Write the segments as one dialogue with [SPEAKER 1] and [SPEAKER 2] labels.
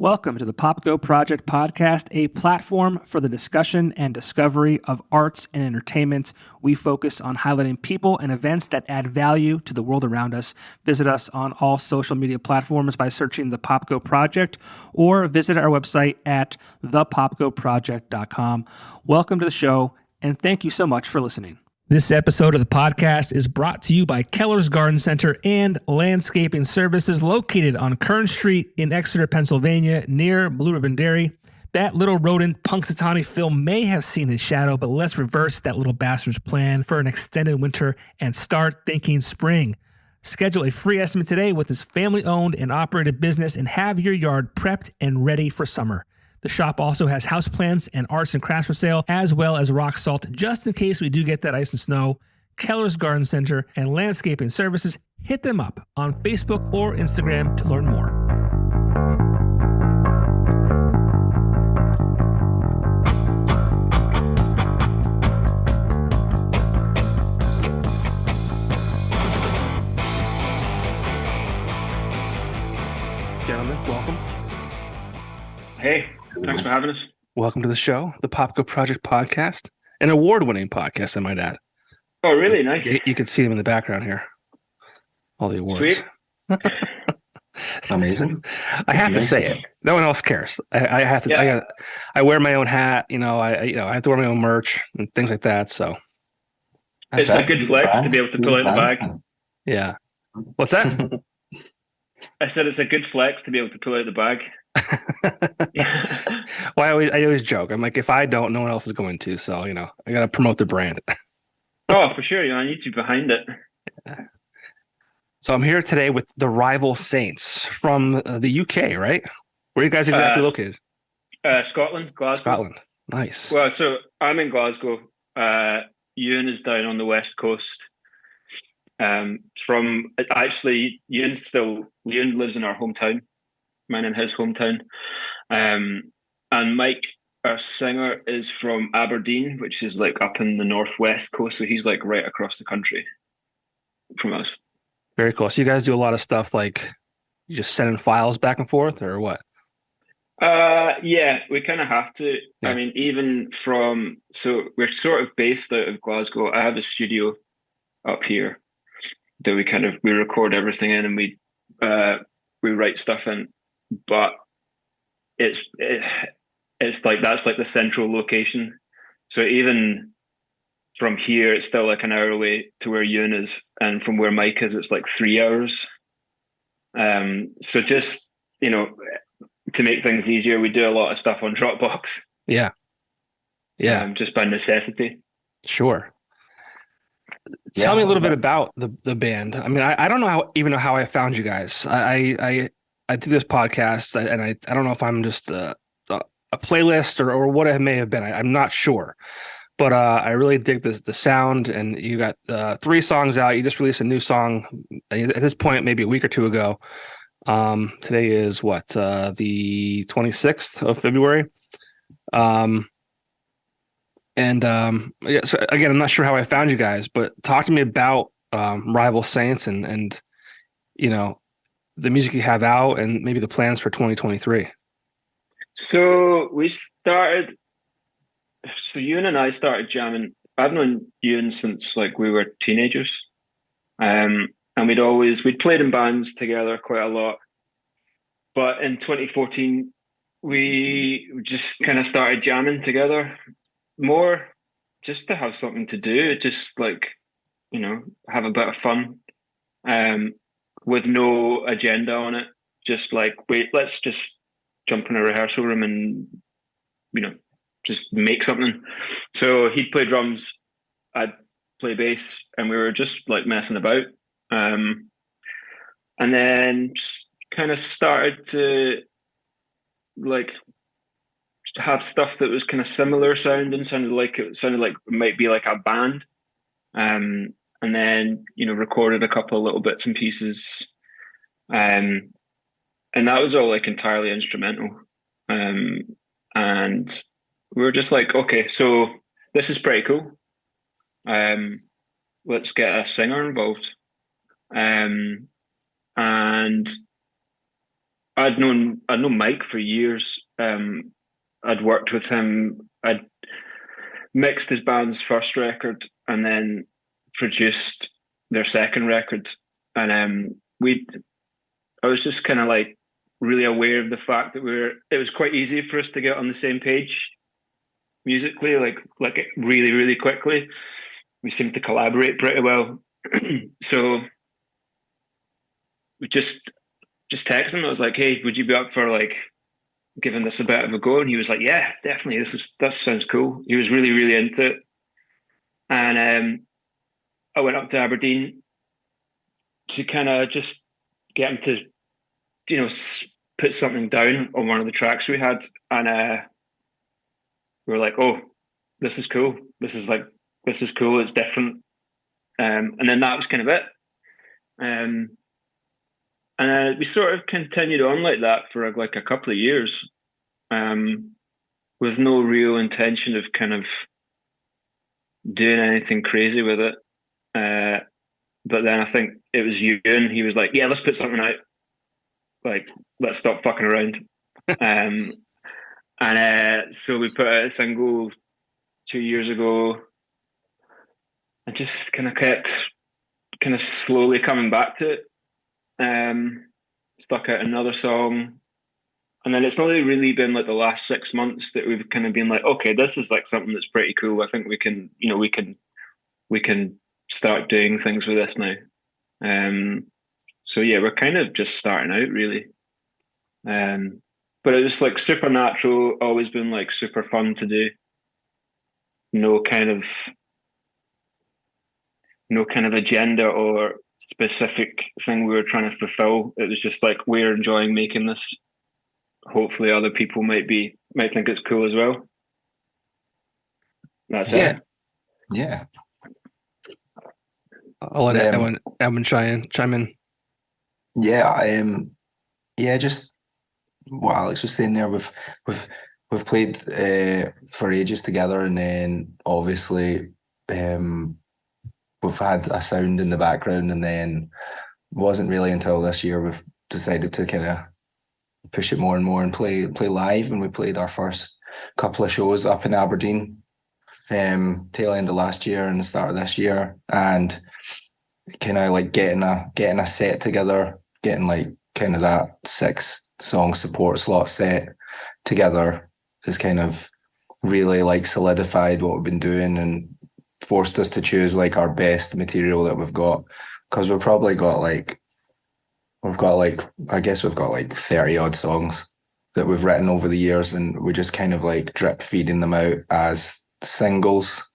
[SPEAKER 1] Welcome to the Popko Project Podcast, a platform for the discussion and discovery of arts and entertainment. We focus on highlighting people and events that add value to the world around us. Visit us on all social media platforms by searching the Popko Project or visit our website at thepopkoproject.com. Welcome to the show, and thank you so much for listening. This episode of the podcast is brought to you by Keller's Garden Center and Landscaping Services located on Kern Street in Exeter, Pennsylvania, near Blue Ribbon Dairy. That little rodent Punxsutawney Phil may have seen his shadow, but let's reverse that little bastard's plan for an extended winter and start thinking spring. Schedule a free estimate today with this family-owned and operated business and have your yard prepped and ready for summer. The shop also has houseplants and arts and crafts for sale, as well as rock salt, just in case we do get that ice and snow. Keller's Garden Center and Landscaping Services. Hit them up on Facebook or Instagram to learn more. Gentlemen, welcome.
[SPEAKER 2] Hey, thanks for having us.
[SPEAKER 1] Welcome to the show, the Popko Project Podcast, an award-winning podcast, I might add.
[SPEAKER 2] Oh, really? Nice.
[SPEAKER 1] You can see them in the background here. All the awards.
[SPEAKER 2] Sweet.
[SPEAKER 3] Amazing.
[SPEAKER 1] I have to say it. No one else cares. I have to.
[SPEAKER 2] Yeah.
[SPEAKER 1] I wear my own hat. I have to wear my own merch and things like that. So
[SPEAKER 2] It's a good flex to be able to pull out the bag.
[SPEAKER 1] yeah. What's that?
[SPEAKER 2] I said it's a good flex to be able to pull out the bag.
[SPEAKER 1] Well, I always joke. I'm like, if I don't, no one else is going to. So I got to promote the brand.
[SPEAKER 2] Oh, for sure. I need to be behind it.
[SPEAKER 1] So I'm here today with the Rival Saints from the UK, right? Where are you guys exactly located?
[SPEAKER 2] Scotland, Glasgow.
[SPEAKER 1] Scotland. Nice.
[SPEAKER 2] Well, so I'm in Glasgow. Ewan is down on the west coast. Ewan lives in our hometown, mine in his hometown. And Mike, our singer, is from Aberdeen, which is like up in the northwest coast. So he's like right across the country from us.
[SPEAKER 1] Very cool. So you guys do a lot of stuff like you just sending files back and forth or what?
[SPEAKER 2] Yeah, we kind of have to.
[SPEAKER 1] Yeah.
[SPEAKER 2] I mean, so we're sort of based out of Glasgow. I have a studio up here that we record everything in and we write stuff in, but it's like that's like the central location. So even from here, it's still like an hour away to where Ewan is, and from where Mike is, it's like 3 hours. So just to make things easier, we do a lot of stuff on Dropbox.
[SPEAKER 1] Yeah.
[SPEAKER 2] Just by necessity.
[SPEAKER 1] Sure. Tell me a little bit about the band. I mean, I don't know how I found you guys. I do this podcast, and I don't know if I'm just a playlist or what it may have been. I'm not sure, but I really dig the sound. And you got 3 songs out. You just released a new song at this point, maybe a week or two ago. Today is what, the 26th of February. So again, I'm not sure how I found you guys, but talk to me about Rival Saints and the music you have out and maybe the plans for 2023.
[SPEAKER 2] So Ewan and I started jamming. I've known Ewan since like we were teenagers. And we'd played in bands together quite a lot. But in 2014, we just kind of started jamming together more just to have something to do, just like, have a bit of fun, with no agenda on it. Just like, let's just jump in a rehearsal room and, just make something. So he'd play drums, I'd play bass, and we were just like messing about. And then just kind of started to like have stuff that was kind of similar sounding, sounded like it might be like a band. And then, recorded a couple of little bits and pieces. And that was all like entirely instrumental. And we were just like, okay, so this is pretty cool. Let's get a singer involved. And I'd known Mike for years. I'd worked with him. I'd mixed his band's first record and then produced their second record. And I was just kind of like really aware of the fact that it was quite easy for us to get on the same page musically, like really, really quickly. We seemed to collaborate pretty well. So we just texted him. I was like, "Hey, would you be up for like giving this a bit of a go?" And he was like, "Yeah, definitely. That sounds cool." He was really, really into it. And I went up to Aberdeen to kind of just get him to, put something down on one of the tracks we had, and we were like, "Oh, this is cool. This is cool. It's different." And then that was kind of it. And we sort of continued on like that for like a couple of years, with no real intention of kind of doing anything crazy with it. But then I think it was Ewan. He was like, "Yeah, let's put something out. Like, let's stop fucking around." And so we put out a single 2 years ago, and just kind of kept kind of slowly coming back to it. Stuck out another song, and then it's only really been like the last 6 months that we've kind of been like, okay, this is like something that's pretty cool. I think we can, we can start doing things with this now. So yeah, we're kind of just starting out really. But it was like supernatural, always been like super fun to do. No kind of agenda or specific thing we were trying to fulfill. It was just like, we're enjoying making this. Hopefully other people might think it's cool as well. That's it.
[SPEAKER 3] Yeah.
[SPEAKER 1] I'll let Edwin chime in.
[SPEAKER 3] Yeah, just what Alex was saying there. We've played for ages together, and then obviously we've had a sound in the background, and then it wasn't really until this year we've decided to kind of push it more and more and play live. And we played our first couple of shows up in Aberdeen, tail end of last year and the start of this year, and kind of like getting a set together, getting like kind of that 6-song support slot set together is kind of really like solidified what we've been doing and forced us to choose like our best material that we've got, because we've got like 30 odd songs that we've written over the years, and we just kind of like drip feeding them out as singles.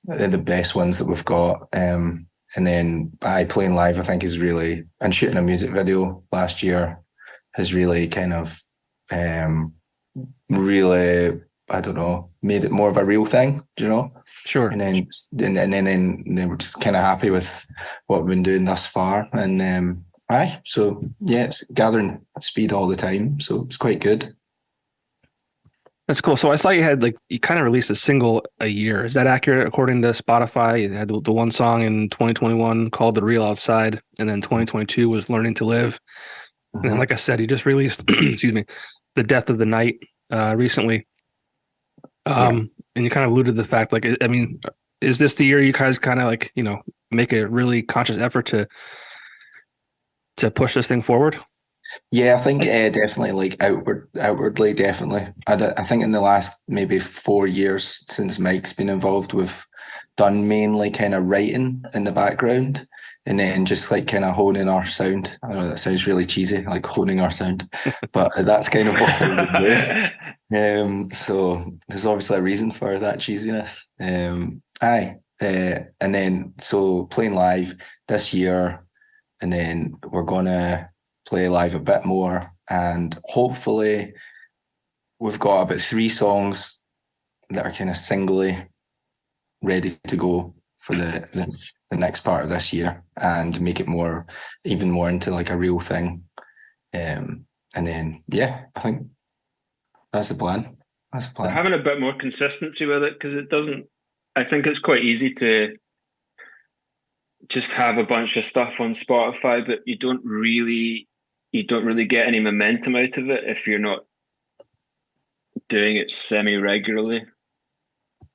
[SPEAKER 3] They're the best ones that we've got. And then playing live, I think, is really, and shooting a music video last year has really kind of really, I don't know, made it more of a real thing, do you know?
[SPEAKER 1] Sure.
[SPEAKER 3] And then we're just kind of happy with what we've been doing thus far. And so yeah, it's gathering speed all the time, so it's quite good.
[SPEAKER 1] That's cool. So I saw you kind of released a single a year. Is that accurate according to Spotify? You had the one song in 2021 called "The Real Outside," and then 2022 was "Learning to Live." Mm-hmm. And then, like I said, you just released, excuse me, "The Death of the Night" recently. And you kind of alluded to the fact, like, I mean, is this the year you guys kind of like, make a really conscious effort to push this thing forward?
[SPEAKER 3] Yeah, I think definitely, like outwardly, definitely. I think in the last maybe 4 years since Mike's been involved, we've done mainly kind of writing in the background, and then just like kind of honing our sound. I know that sounds really cheesy, like honing our sound, but that's kind of what we're doing. So there's obviously a reason for that cheesiness. And then so playing live this year, and then we're gonna play live a bit more, and hopefully we've got about 3 songs that are kind of singly ready to go for the next part of this year, and make it even more into like a real thing. And then I think that's the plan.
[SPEAKER 2] We're having a bit more consistency with it, because I think it's quite easy to just have a bunch of stuff on Spotify, but you don't really you don't really get any momentum out of it if you're not doing it semi-regularly.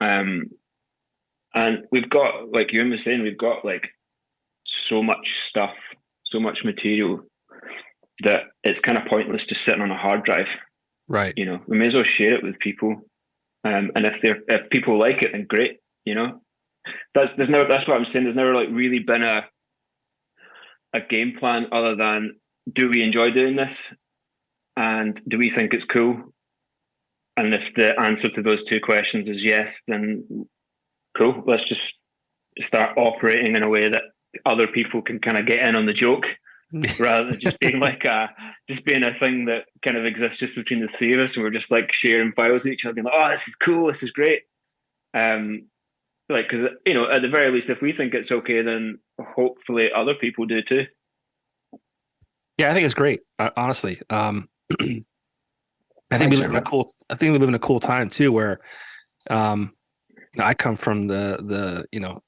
[SPEAKER 2] And we've got, like Ewan was saying, we've got like so much stuff, so much material that it's kind of pointless just sitting on a hard drive.
[SPEAKER 1] Right.
[SPEAKER 2] You know, we may as well share it with people. And if people like it, then great. You know, that's what I'm saying. There's never like really been a game plan other than, do we enjoy doing this, and do we think it's cool? And if the answer to those two questions is yes, then cool. Let's just start operating in a way that other people can kind of get in on the joke, rather than just being like being a thing that kind of exists just between the three of us, and we're just like sharing files with each other, being like, oh, this is cool, this is great. Like, because, you know, at the very least, if we think it's okay, then hopefully other people do too.
[SPEAKER 1] Yeah, I think it's great. Honestly, I think we live in a cool time too, where, I come from the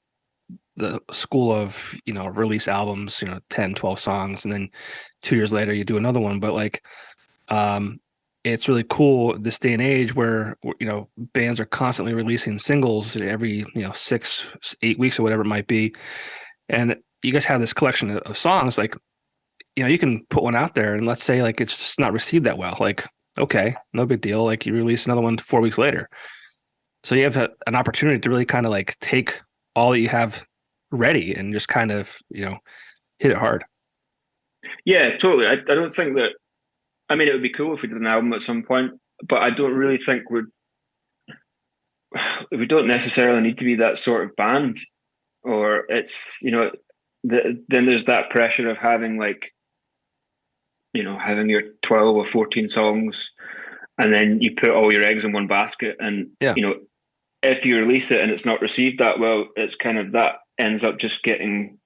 [SPEAKER 1] school of, release albums, 10, 12 songs, and then 2 years later you do another one. But like, it's really cool this day and age where, bands are constantly releasing singles every, 6, 8 weeks or whatever it might be. And you guys have this collection of songs, like, you can put one out there and let's say like it's just not received that well. Like, okay, no big deal. Like, you release another one 4 weeks later. So you have an opportunity to really kind of like take all that you have ready and just kind of, hit it hard. Yeah,
[SPEAKER 2] totally. I don't think that, I mean, it would be cool if we did an album at some point, but I don't really think we don't necessarily need to be that sort of band, or it's, then there's that pressure of having like, having your 12 or 14 songs, and then you put all your eggs in one basket. And, if you release it and it's not received that well, it's kind of, that ends up just getting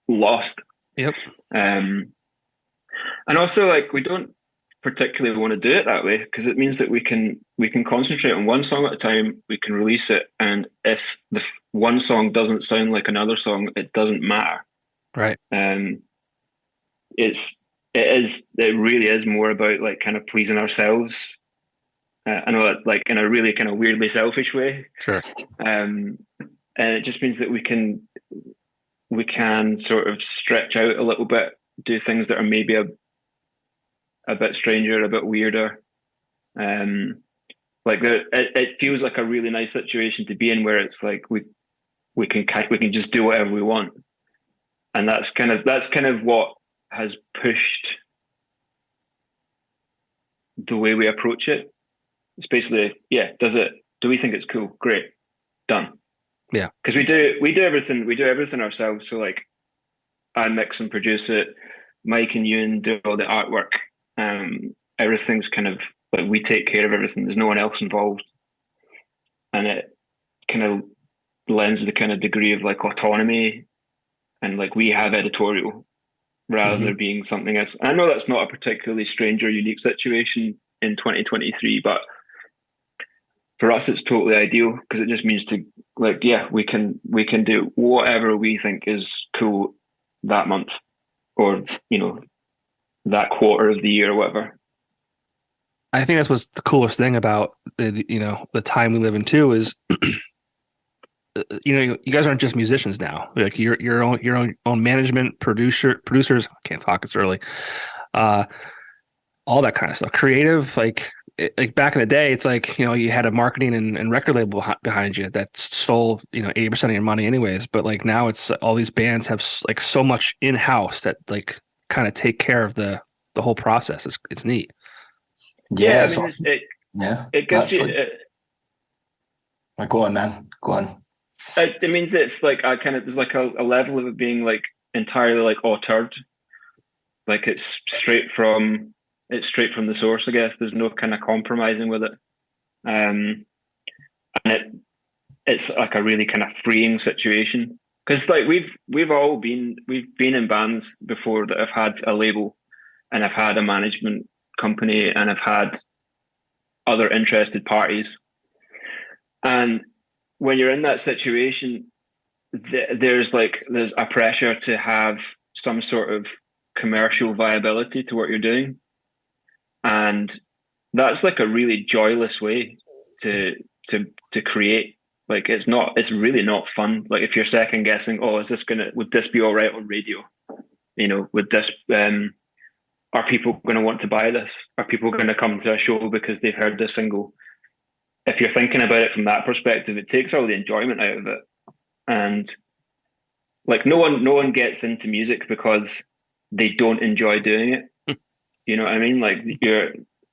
[SPEAKER 2] lost.
[SPEAKER 1] Yep.
[SPEAKER 2] And also, like, we don't particularly want to do it that way, because it means that we can concentrate on one song at a time. We can release it, and if the one song doesn't sound like another song, it doesn't matter.
[SPEAKER 1] Right.
[SPEAKER 2] It really is more about like kind of pleasing ourselves. I know that, like, in a really kind of weirdly selfish way.
[SPEAKER 1] Sure.
[SPEAKER 2] And it just means that we can sort of stretch out a little bit, do things that are maybe a bit stranger, a bit weirder. It feels like a really nice situation to be in, where it's like we can just do whatever we want, and that's kind of what has pushed the way we approach it. It's basically, do we think it's cool? Great, done.
[SPEAKER 1] Yeah,
[SPEAKER 2] because we do everything ourselves. So like, I mix and produce it. Mike and Ewan do all the artwork. Everything's kind of like, we take care of everything. There's no one else involved, and it kind of lends the kind of degree of like autonomy, and like we have editorial rather than there being something else. And I know that's not a particularly strange or unique situation in 2023, but for us it's totally ideal, because it just means to, like, we can do whatever we think is cool that month, or that quarter of the year or whatever.
[SPEAKER 1] I think that's what's the coolest thing about the time we live in too, is you guys aren't just musicians now. Like, your own management, producers. I can't talk, it's early. All that kind of stuff, creative. Like back in the day, it's like, you had a marketing and record label behind you that stole 80% of your money anyways. But like now, it's all these bands have like so much in house that like kind of take care of the whole process. It's neat.
[SPEAKER 2] Yeah, I mean, it gives you.
[SPEAKER 3] Go on, man. Go on.
[SPEAKER 2] It means it's like there's like a level of it being like entirely like auteured, like it's straight from the source. I guess there's no kind of compromising with it, and it's like a really kind of freeing situation, because like we've been in bands before that have had a label, and have had a management company, and have had other interested parties, and when you're in that situation, there's a pressure to have some sort of commercial viability to what you're doing. And that's like a really joyless way to create. Like it's really not fun. Like if you're second guessing, would this be all right on radio? Would this are people going to want to buy this? Are people going to come to a show because they've heard this single? If you're thinking about it from that perspective, it takes all the enjoyment out of it. And like no one gets into music because they don't enjoy doing it. You know what I mean? Like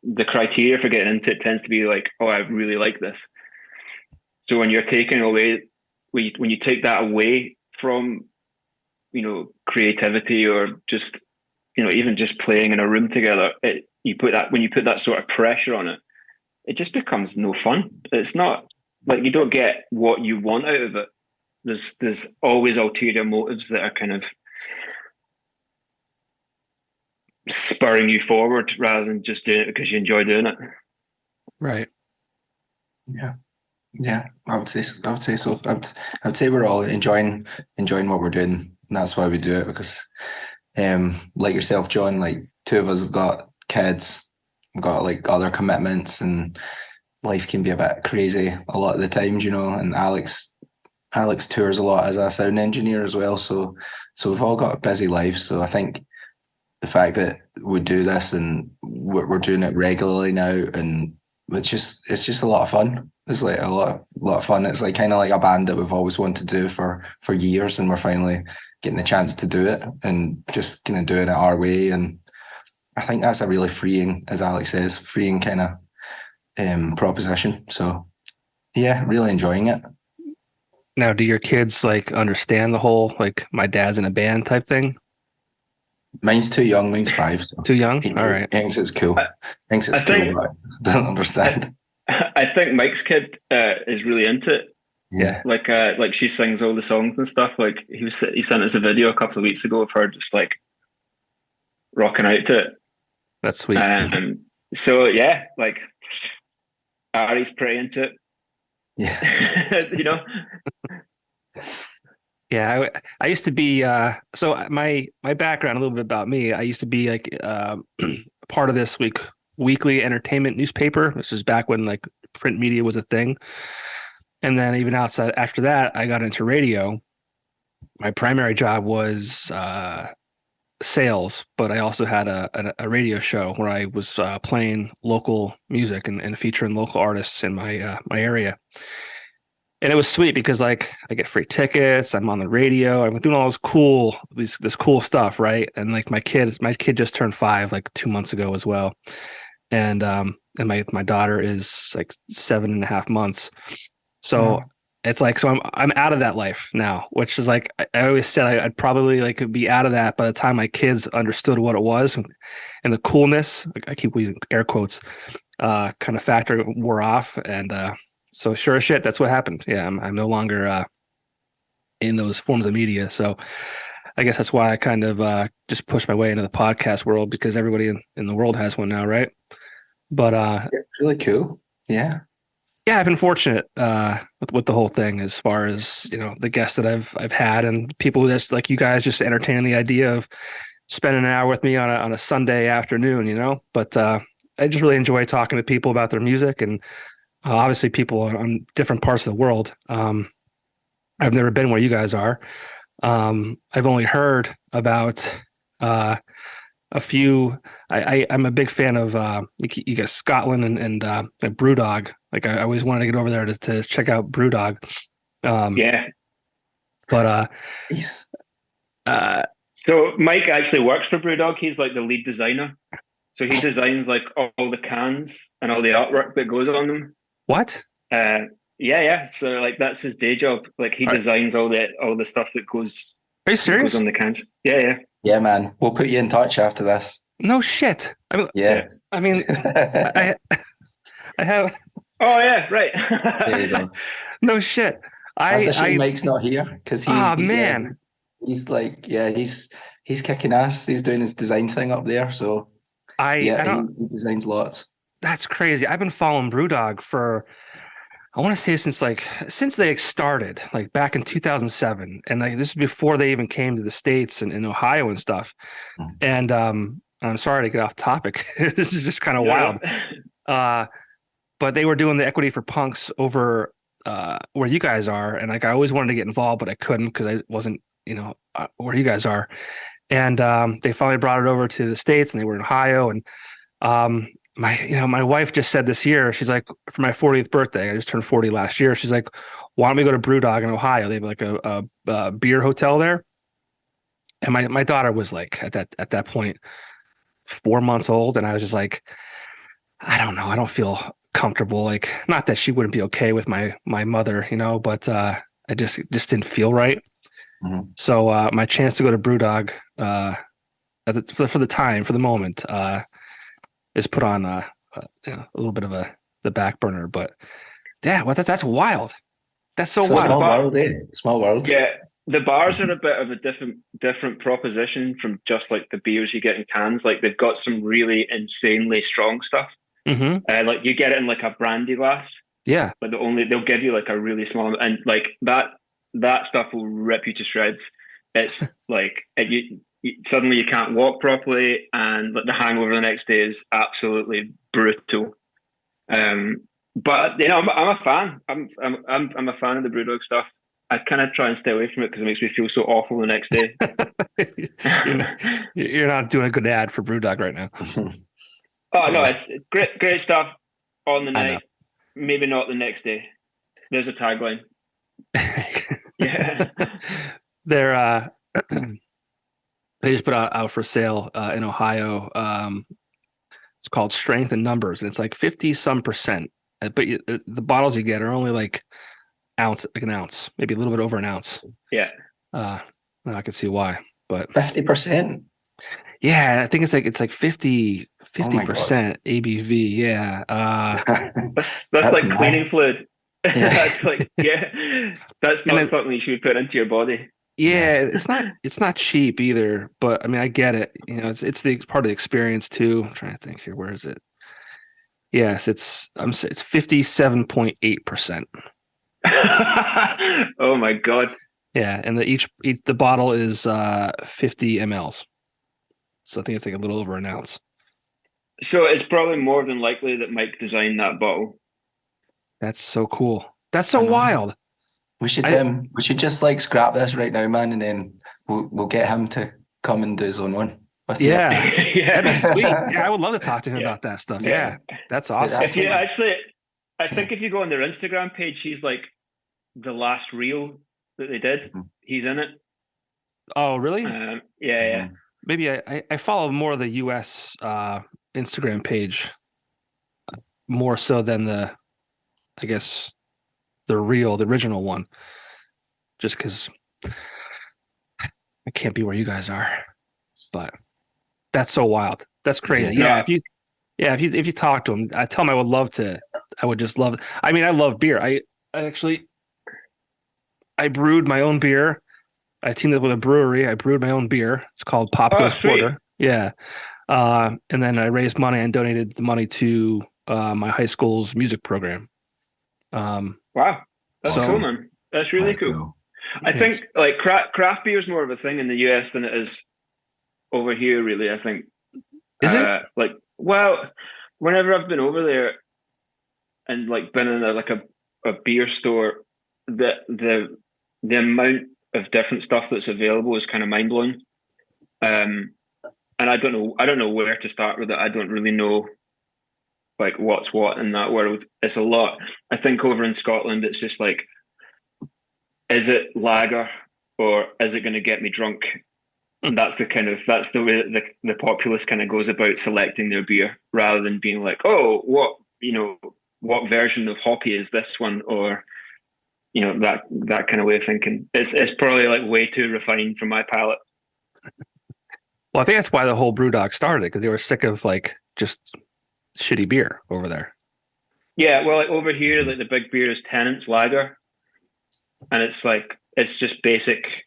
[SPEAKER 2] the criteria for getting into it tends to be like, oh, I really like this. So when you're taking away, when you take that away from, creativity or just, even just playing in a room together, when you put that sort of pressure on it, it just becomes no fun. It's not like you don't get what you want out of it. There's always ulterior motives that are kind of spurring you forward rather than just doing it because you enjoy doing it.
[SPEAKER 1] Right.
[SPEAKER 3] Yeah, I would say so. I'd say we're all enjoying what we're doing, and that's why we do it. Because, like yourself, John, like two of us have got kids, we've got like other commitments, and life can be a bit crazy a lot of the times, And Alex tours a lot as a sound engineer as well, so we've all got busy lives. So I think the fact that we do this and we're doing it regularly now, and it's just a lot of fun. It's like a lot of fun. It's like kind of like a band that we've always wanted to do for years, and we're finally getting the chance to do it and just kind of doing it our way. And I think that's a really freeing, as Alex says, freeing kind of proposition. So yeah, really enjoying it.
[SPEAKER 1] Now, do your kids like understand the whole like my dad's in a band type thing?
[SPEAKER 3] Mine's too young. Mine's 5. So
[SPEAKER 1] Too young? All right.
[SPEAKER 3] He thinks it's cool. But doesn't understand.
[SPEAKER 2] I think Mike's kid is really into it.
[SPEAKER 3] Yeah.
[SPEAKER 2] Like she sings all the songs and stuff. Like he sent us a video a couple of weeks ago of her just like rocking out to it.
[SPEAKER 1] That's sweet.
[SPEAKER 2] So yeah, like Ari's pretty into it.
[SPEAKER 3] Yeah.
[SPEAKER 1] Yeah, I used to be so my background, a little bit about me. I used to be like part of this weekly entertainment newspaper. This was back when like print media was a thing. And then even after that, I got into radio. My primary job was sales, but I also had a radio show where I was playing local music and featuring local artists in my area. And it was sweet because like I get free tickets, I'm on the radio, I'm doing all this cool stuff, right? And like my kid just turned 5 like 2 months ago as well. And my daughter is like 7.5 months. So it's like, so I'm out of that life now, which is like, I always said I'd probably like be out of that by the time my kids understood what it was, and the coolness, like I keep using air quotes, kind of factor wore off. And so sure as shit, that's what happened. Yeah, I'm no longer in those forms of media. So I guess that's why I kind of just pushed my way into the podcast world, because everybody in the world has one now, right? But
[SPEAKER 3] really cool. Yeah.
[SPEAKER 1] Yeah, I've been fortunate with the whole thing, as far as the guests that I've had, and people that's like you guys just entertaining the idea of spending an hour with me on a Sunday afternoon, But I just really enjoy talking to people about their music, and obviously people on different parts of the world. I've never been where you guys are. I've only heard about a few. I'm a big fan of you guys, Scotland and like Brewdog. Like I always wanted to get over there to check out Brewdog.
[SPEAKER 2] Yeah.
[SPEAKER 1] But
[SPEAKER 2] so Mike actually works for Brewdog. He's like the lead designer. So he designs like all the cans and all the artwork that goes on them.
[SPEAKER 1] What?
[SPEAKER 2] Yeah. So like that's his day job. Like he designs all the stuff that goes.
[SPEAKER 1] Are you serious?
[SPEAKER 2] Goes on the cans. Yeah.
[SPEAKER 3] Yeah, man. We'll put you in touch after this.
[SPEAKER 1] No shit. I mean,
[SPEAKER 3] yeah.
[SPEAKER 1] I mean, I have.
[SPEAKER 2] Oh yeah, right.
[SPEAKER 3] There you go.
[SPEAKER 1] No shit.
[SPEAKER 3] That's a shame Mike's not here, because
[SPEAKER 1] man,
[SPEAKER 3] he's like, he's kicking ass. He's doing his design thing up there. So he designs lots.
[SPEAKER 1] That's crazy. I've been following Brewdog for I want to say since they started, like back in 2007, and like this is before they even came to the States and in Ohio and stuff. And I'm sorry to get off topic. This is just kind of wild. But they were doing the Equity for Punks over where you guys are, and like I always wanted to get involved, but I couldn't because I wasn't, where you guys are. And they finally brought it over to the States, and they were in Ohio. And my wife just said this year, she's like, for my 40th birthday, I just turned 40 last year. She's like, why don't we go to Brewdog in Ohio? They have like a beer hotel there. And my daughter was like at that point 4 months old, and I was just like, I don't know, I don't feel comfortable. Like, not that she wouldn't be okay with my mother, but I just didn't feel right. Mm-hmm. So my chance to go to Brewdog for the moment is put on a little bit of the back burner. But yeah, that's wild. That's so wild.
[SPEAKER 3] Small world, eh? Small world.
[SPEAKER 2] Yeah, the bars are a bit of a different proposition from just like the beers you get in cans. Like they've got some really insanely strong stuff. Mm-hmm. Like you get it in like a brandy glass.
[SPEAKER 1] Yeah,
[SPEAKER 2] but they'll give you like a really small, and like that stuff will rip you to shreds. It's like suddenly you can't walk properly, and the hangover the next day is absolutely brutal. But I'm a fan. I'm a fan of the Brewdog stuff. I kind of try and stay away from it because it makes me feel so awful the next day.
[SPEAKER 1] You're not doing a good ad for Brewdog right now.
[SPEAKER 2] Oh no, it's great stuff on the night. Maybe not the next day. There's a tagline. Yeah,
[SPEAKER 1] they're they just put out for sale in Ohio. It's called Strength in Numbers, and it's like 50% but the bottles you get are only like an ounce, maybe a little bit over an ounce.
[SPEAKER 2] Yeah.
[SPEAKER 1] I can see why, but
[SPEAKER 3] 50%.
[SPEAKER 1] Yeah, I think it's like 50% ABV. Yeah.
[SPEAKER 2] That's like cleaning fluid. Yeah. That's like, that's not something you should put into your body.
[SPEAKER 1] Yeah, it's not cheap either, but I mean I get it. It's the part of the experience too. I'm trying to think here. Where is it? Yes, it's 57.8%.
[SPEAKER 2] Oh my God.
[SPEAKER 1] Yeah, and the bottle is 50 mLs. So I think it's like a little over an ounce.
[SPEAKER 2] So it's probably more than likely that Mike designed that bottle.
[SPEAKER 1] That's so cool. That's so wild.
[SPEAKER 3] We should just like scrap this right now, man, and then we'll get him to come and do his own one.
[SPEAKER 1] Yeah, that'd be sweet. Yeah, I would love to talk to him about that stuff. Yeah, that's awesome.
[SPEAKER 2] I think if you go on their Instagram page, he's like the last reel that they did. He's in it.
[SPEAKER 1] Oh, really?
[SPEAKER 2] Yeah.
[SPEAKER 1] Maybe I follow more of the US Instagram page more so than the original one, just because I can't be where you guys are. But that's so wild. That's crazy. Yeah. If you talk to him, I tell him I would love to. I would just love it. I mean, I love beer. I brewed my own beer. I teamed up with a brewery. I brewed my own beer. It's called Popko Project. Yeah. And then I raised money and donated the money to my high school's music program.
[SPEAKER 2] Wow. That's cool, man. That's really cool. I think like craft beer is more of a thing in the US than it is over here, really. I think.
[SPEAKER 1] Is it?
[SPEAKER 2] Like, well, whenever I've been over there and like been in a beer store, the amount of different stuff that's available is kind of mind blowing. And I don't know where to start with it. I don't really know like what's what in that world. It's a lot. I think over in Scotland, it's just like, is it lager or is it going to get me drunk? And that's the way that the populace kind of goes about selecting their beer, rather than being like, oh, what version of hoppy is this one, or that kind of way of thinking. It's probably like way too refined for my palate.
[SPEAKER 1] Well, I think that's why the whole Brewdog started, because they were sick of like just shitty beer over there.
[SPEAKER 2] Yeah, well, like over here, like the big beer is Tennant's Lager, and it's like it's just basic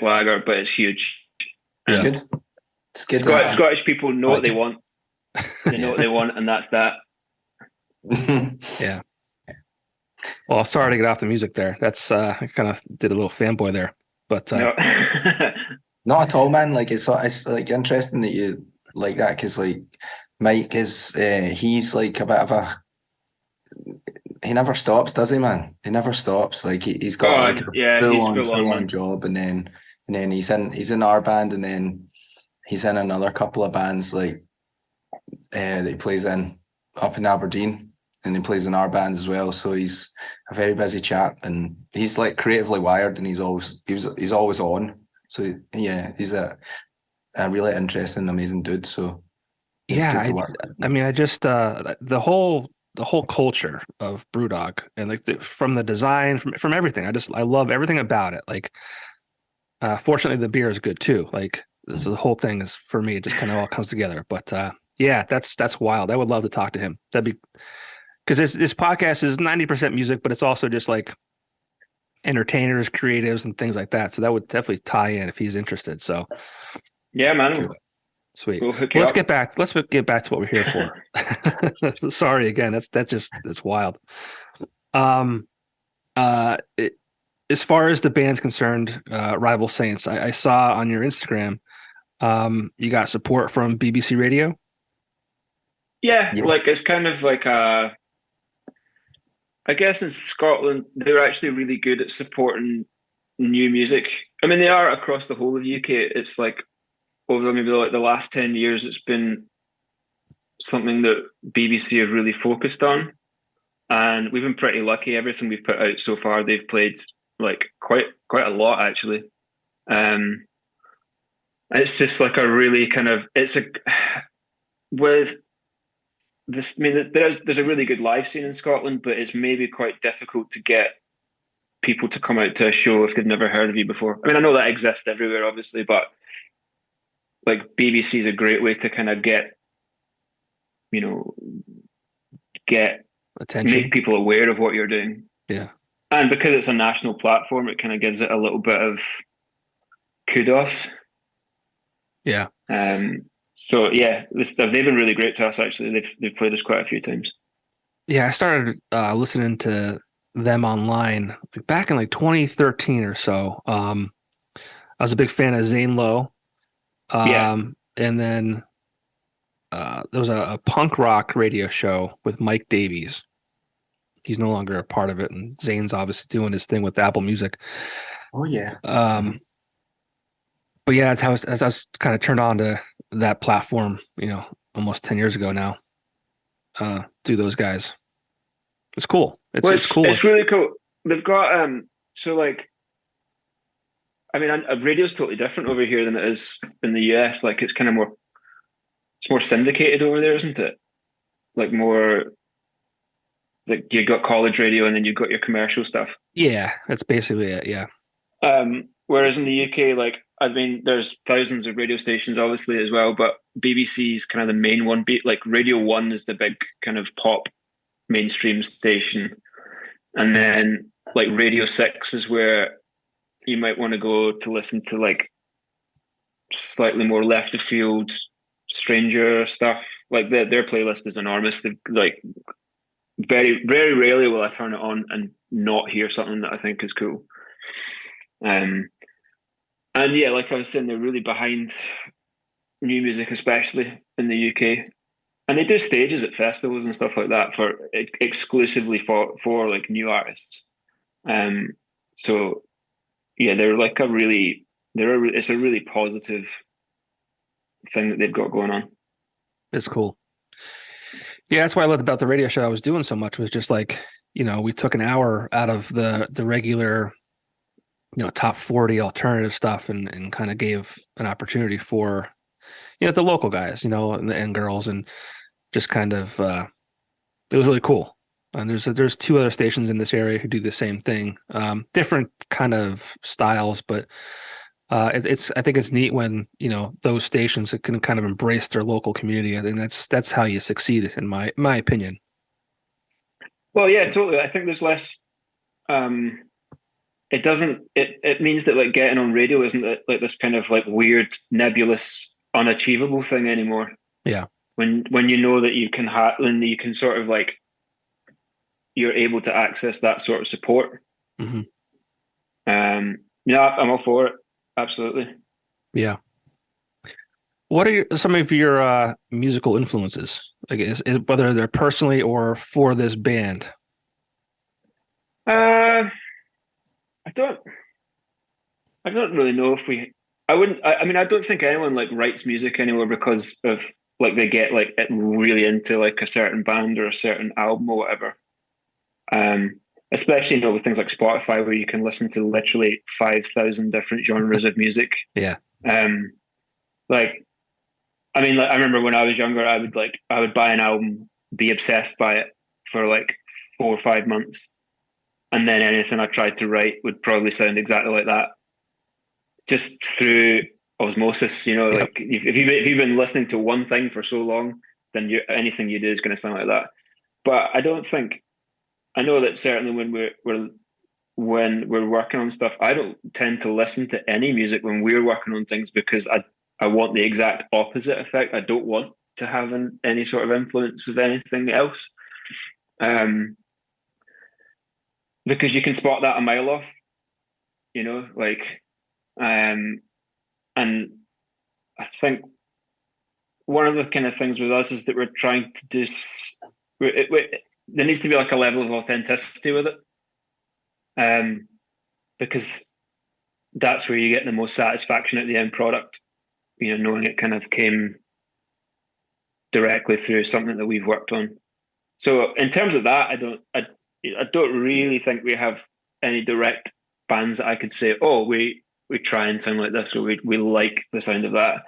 [SPEAKER 2] lager, but it's huge.
[SPEAKER 3] It's good. It's good.
[SPEAKER 2] Scottish people know what they want. They know what they want, and that's that.
[SPEAKER 1] Yeah. Well, sorry to get off the music there. That's I kind of did a little fanboy there, but
[SPEAKER 2] No.
[SPEAKER 3] Not at all, man. Like it's like interesting that you like that because like Mike is he's like a bit of a he never stops, does he, man? He never stops. Like he's got like a
[SPEAKER 2] Yeah, he's full on,
[SPEAKER 3] full on
[SPEAKER 2] man.
[SPEAKER 3] job, and then he's in our band, and then he's in another couple of bands like that he plays in up in Aberdeen, and he plays in our band as well. So he's a very busy chap, and he's like creatively wired, and he's always on. So yeah, he's a really interesting, amazing dude. So it's
[SPEAKER 1] yeah,
[SPEAKER 3] good to work with
[SPEAKER 1] I
[SPEAKER 3] him.
[SPEAKER 1] mean, I just the whole culture of BrewDog and like from the design, from everything. I love everything about it. Like, fortunately, the beer is good too. Like, the whole thing is for me. It just kind of all comes together. But yeah, that's wild. I would love to talk to him. That'd be because this podcast is 90% music, but it's also just like entertainers, creatives, and things like that. So that would definitely tie in if he's interested. So
[SPEAKER 2] Yeah, man.
[SPEAKER 1] sweet.
[SPEAKER 2] We'll hook
[SPEAKER 1] Well,
[SPEAKER 2] you
[SPEAKER 1] let's
[SPEAKER 2] up.
[SPEAKER 1] get back. Let's get back to what we're here for. Sorry again. That's wild. Um, as far as the band's concerned, Rival Saints, I saw on your Instagram, you got support from BBC Radio.
[SPEAKER 2] Yeah,
[SPEAKER 3] Yes.
[SPEAKER 2] like it's kind of like I guess in Scotland they're actually really good at supporting new music. I mean, they are across the whole of the UK. It's like over maybe like the last 10 years, it's been something that BBC have really focused on, and we've been pretty lucky. Everything we've put out so far, they've played like quite a lot actually. Um, it's just like a really kind of it's a with this. I mean, there's a really good live scene in Scotland, but it's maybe quite difficult to get people to come out to a show if they've never heard of you before. I mean, I know that exists everywhere, obviously, but like BBC is a great way to kind of get, you know, get
[SPEAKER 1] Attention.
[SPEAKER 2] make people aware of what you're doing.
[SPEAKER 1] Yeah.
[SPEAKER 2] And because it's a national platform, it kind of gives it a little bit of kudos.
[SPEAKER 1] Yeah.
[SPEAKER 2] So yeah, they've been really great to us. Actually, they've played us quite a few times.
[SPEAKER 1] Yeah. I started listening to them online like back in like 2013 or so. I was a big fan of Zane Lowe.
[SPEAKER 2] Yeah.
[SPEAKER 1] And then there was a punk rock radio show with Mike Davies. He's no longer a part of it, and Zane's obviously doing his thing with Apple Music.
[SPEAKER 3] Oh yeah.
[SPEAKER 1] But yeah, that's how as I was kind of turned on to that platform, almost 10 years ago now. Do those guys? It's cool. It's cool.
[SPEAKER 2] It's really cool. They've got so like, I mean, a radio's totally different over here than it is in the US. Like, it's kind of more syndicated over there, isn't it? Like more like you got college radio and then you've got your commercial stuff.
[SPEAKER 1] Yeah, that's basically it. Yeah.
[SPEAKER 2] Whereas in the UK, like, I mean, there's thousands of radio stations obviously as well, but BBC is kind of the main one. Like Radio 1 is the big kind of pop mainstream station. And then like Radio 6 is where you might want to go to listen to like slightly more left of field, stranger stuff. Like their playlist is enormous. They've like very rarely will I turn it on and not hear something that I think is cool. And yeah, like I was saying, they're really behind new music, especially in the UK. And they do stages at festivals and stuff like that for exclusively for like new artists. So yeah, they're like it's a really positive thing that they've got going on.
[SPEAKER 1] It's cool. Yeah, that's what I loved about the radio show I was doing so much was just like, we took an hour out of the regular, top 40 alternative stuff and kind of gave an opportunity for, the local guys, and girls, and just kind of, it was really cool. And there's two other stations in this area who do the same thing, different kind of styles, but I think it's neat when those stations can kind of embrace their local community, and that's how you succeed, in my opinion.
[SPEAKER 2] Well, yeah, totally. I think there's less. It means that like getting on radio isn't like this kind of like weird, nebulous, unachievable thing anymore.
[SPEAKER 1] Yeah.
[SPEAKER 2] When you know that you can sort of like you're able to access that sort of support.
[SPEAKER 1] Mm-hmm.
[SPEAKER 2] Yeah, I'm all for it. Absolutely.
[SPEAKER 1] Yeah. What are some of your musical influences? I guess whether they're personally or for this band.
[SPEAKER 2] I don't really know if we. I wouldn't. I mean, I don't think anyone like writes music anymore because of like they get like really into like a certain band or a certain album or whatever. Especially with things like Spotify where you can listen to literally 5,000 different genres of music.
[SPEAKER 1] Yeah.
[SPEAKER 2] Like, I mean, like, I remember when I was younger, I would buy an album, be obsessed by it for like 4 or 5 months, and then anything I tried to write would probably sound exactly like that, just through osmosis.
[SPEAKER 1] Yep.
[SPEAKER 2] Like if you've been listening to one thing for so long, then anything you do is going to sound like that. But I know that certainly when we're working on stuff, I don't tend to listen to any music when we're working on things because I want the exact opposite effect. I don't want to have any sort of influence of anything else, because you can spot that a mile off, and I think one of the kind of things with us is that we're trying to do. There needs to be like a level of authenticity with it, because that's where you get the most satisfaction at the end product. Knowing it kind of came directly through something that we've worked on. So in terms of that, I don't really think we have any direct bands that I could say, oh, we try and sound like this, or we like the sound of that.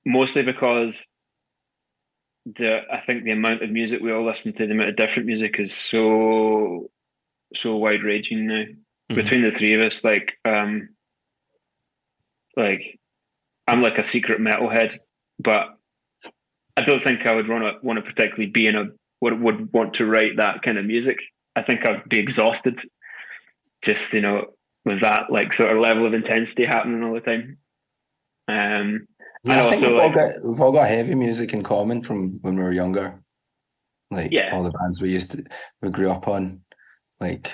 [SPEAKER 2] Mostly because I think the amount of music we all listen to, the amount of different music is so wide ranging now. Mm-hmm. Between the three of us, like I'm like a secret metalhead, but I don't think I would want to particularly be would want to write that kind of music. I think I'd be exhausted just, with that like sort of level of intensity happening all the time.
[SPEAKER 3] Yeah, I think we've all got heavy music in common from when we were younger. Like all the bands we grew up on, like,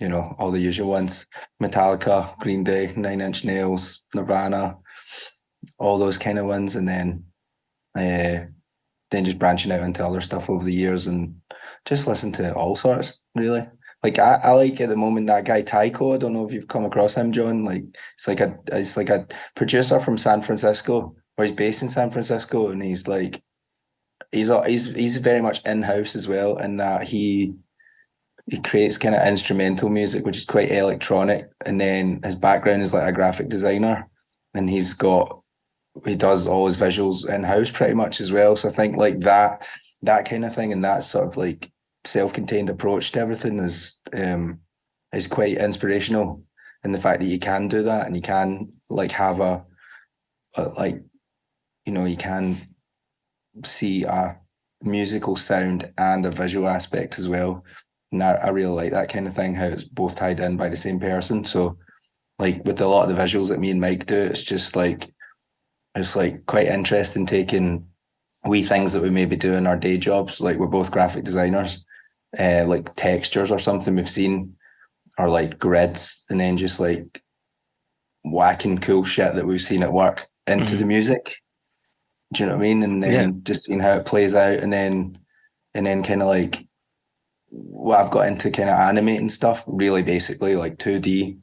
[SPEAKER 3] all the usual ones: Metallica, Green Day, Nine Inch Nails, Nirvana, all those kind of ones, and then just branching out into other stuff over the years and just listen to all sorts, really. Like I like at the moment that guy Tycho. I don't know if you've come across him, John. Like it's like a producer from San Francisco, or he's based in San Francisco, and he's very much in-house as well, in that he creates kind of instrumental music, which is quite electronic, and then his background is like a graphic designer, and he does all his visuals in-house pretty much as well. So I think like that kind of thing, and that sort of like self-contained approach to everything is quite inspirational, in the fact that you can do that, and you can like have you can see a musical sound and a visual aspect as well. And I really like that kind of thing, how it's both tied in by the same person. So like with a lot of the visuals that me and Mike do, it's quite interesting taking wee things that we maybe do in our day jobs. Like we're both graphic designers, like textures or something we've seen, or like grids, and then just like whacking cool shit that we've seen at work into the music. Do you know what I mean? And then just seeing how it plays out, and then kind of like what I've got into kind of animating stuff, really basically like 2D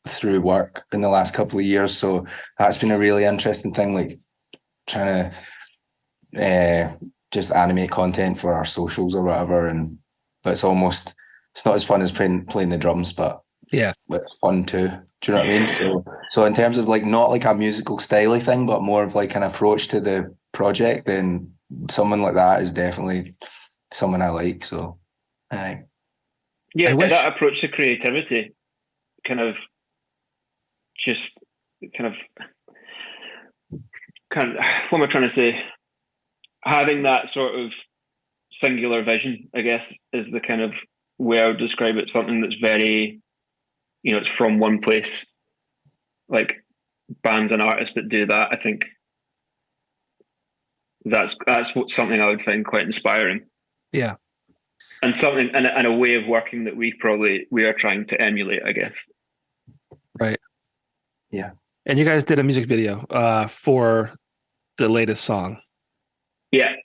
[SPEAKER 3] through work in the last couple of years. So that's been a really interesting thing, like trying to just animate content for our socials or whatever. But it's not as fun as playing the drums, but it's fun too. Do you know what I mean? So in terms of like not like a musical styley thing, but more of like an approach to the project, then someone like that is definitely someone I like. So that
[SPEAKER 2] approach to creativity what am I trying to say? Having that sort of singular vision, I guess, is the kind of way I would describe it. Something that's very, it's from one place. Like bands and artists that do that, I think that's something I would find quite inspiring.
[SPEAKER 1] Yeah.
[SPEAKER 2] and something and a way of working that we are trying to emulate, I guess.
[SPEAKER 1] Right.
[SPEAKER 3] Yeah.
[SPEAKER 1] And you guys did a music video for the latest song.
[SPEAKER 2] Yeah.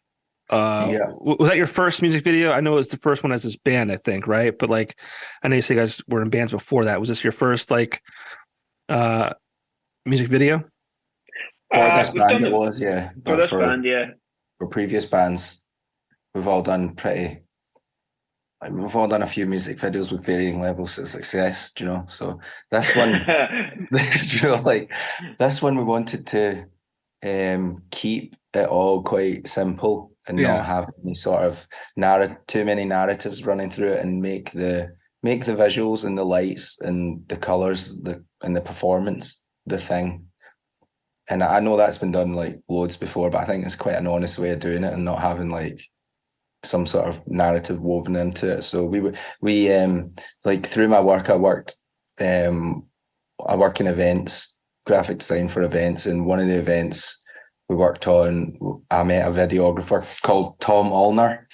[SPEAKER 1] Was that your first music video? I know it was the first one as this band, I think, right? But like, I know you say you guys were in bands before that. Was this your first like music video?
[SPEAKER 3] For this band, it was, yeah.
[SPEAKER 2] For
[SPEAKER 3] But
[SPEAKER 2] this band, yeah.
[SPEAKER 3] For previous bands, we've all done we've all done a few music videos with varying levels of success, you know. So this one, this one we wanted to keep it all quite simple and not have any sort of too many narratives running through it, and make the visuals and the lights and the colors and the performance the thing. And I know that's been done like loads before, but I think it's quite an honest way of doing it and not having like some sort of narrative woven into it. So we like through my work, I work in events, graphic design for events, and one of the events we worked on, I met a videographer called Tom Alner,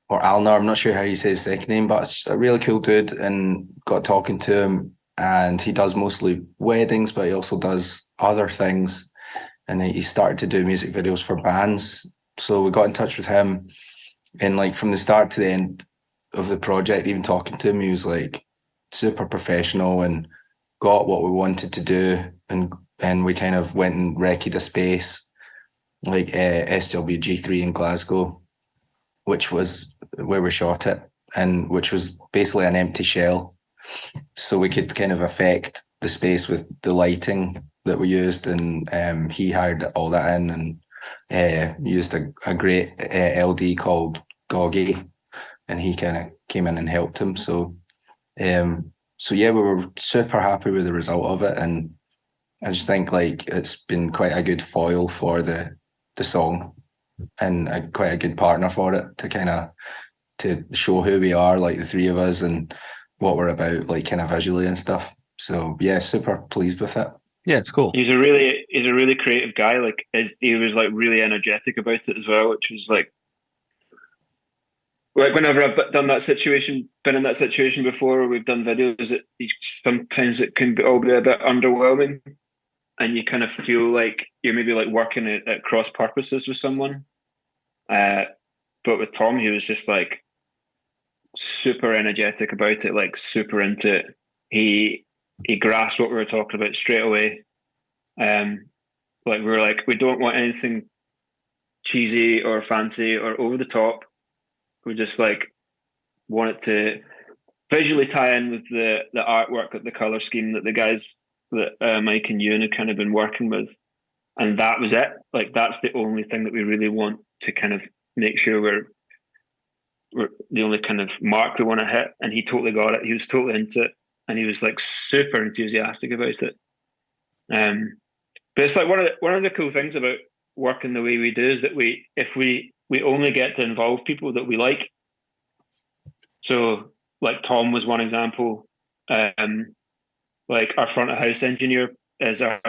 [SPEAKER 3] or Alner, I'm not sure how you say his second name, but it's a really cool dude, and got talking to him, and he does mostly weddings, but he also does other things, and he started to do music videos for bands. So we got in touch with him, and like from the start to the end of the project, even talking to him, he was like super professional and got what we wanted to do, and we kind of went and recce'd a space like SWG3 in Glasgow, which was where we shot it, and which was basically an empty shell. So we could kind of affect the space with the lighting that we used, and he hired all that in, and used a great LD called Goggy, and he kind of came in and helped him. So yeah, we were super happy with the result of it, and I just think like it's been quite a good foil for the song, and quite a good partner for it to show who we are, like the three of us, and what we're about, like kind of visually and stuff. So yeah, super pleased with it.
[SPEAKER 1] Yeah, it's cool.
[SPEAKER 2] He's a really creative guy. Like he was like really energetic about it as well, which was like whenever I've been in that situation before, we've done videos, sometimes it can all be a bit underwhelming, and you kind of feel like you're maybe like working at cross purposes with someone. But with Tom, he was just like super energetic about it, like super into it. He grasped what we were talking about straight away. Like we were like, we don't want anything cheesy or fancy or over the top. We just like want it to visually tie in with the artwork, the color scheme that the guys that Mike and Ewan had kind of been working with, and that was it. Like that's the only thing that we really want to kind of make sure we're the only kind of mark we want to hit. And he totally got it. He was totally into it, and he was like super enthusiastic about it. But it's like one of the cool things about working the way we do is that we only get to involve people that we like. So like Tom was one example. Like our front of house engineer is our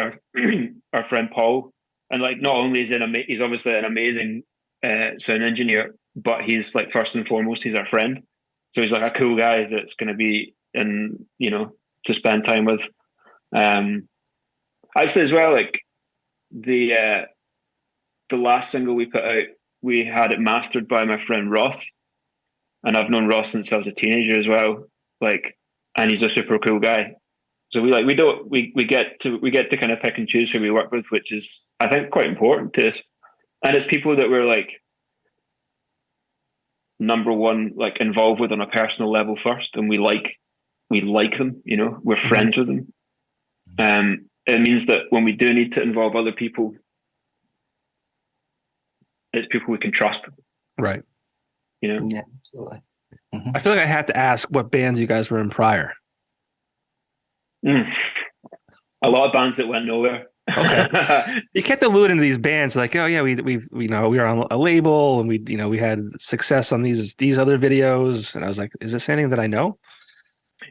[SPEAKER 2] our friend Paul, and like not only is he's obviously an amazing sound engineer, but he's like first and foremost he's our friend. So he's like a cool guy that's going to be to spend time with. Actually, as well, like the last single we put out, we had it mastered by my friend Ross, and I've known Ross since I was a teenager as well. Like, and he's a super cool guy. So we get to kind of pick and choose who we work with, which is I think quite important to us. And it's people that we're like number one, like involved with on a personal level first, and we like them. We're friends with them. It means that when we do need to involve other people, it's people we can trust.
[SPEAKER 1] Right.
[SPEAKER 3] Yeah, absolutely. Mm-hmm.
[SPEAKER 1] I feel like I have to ask what bands you guys were in prior.
[SPEAKER 2] A lot of bands that went nowhere.
[SPEAKER 1] Okay. You kept alluding to these bands like, oh yeah, we were on a label, and we had success on these other videos, and I was like, is this anything that I know?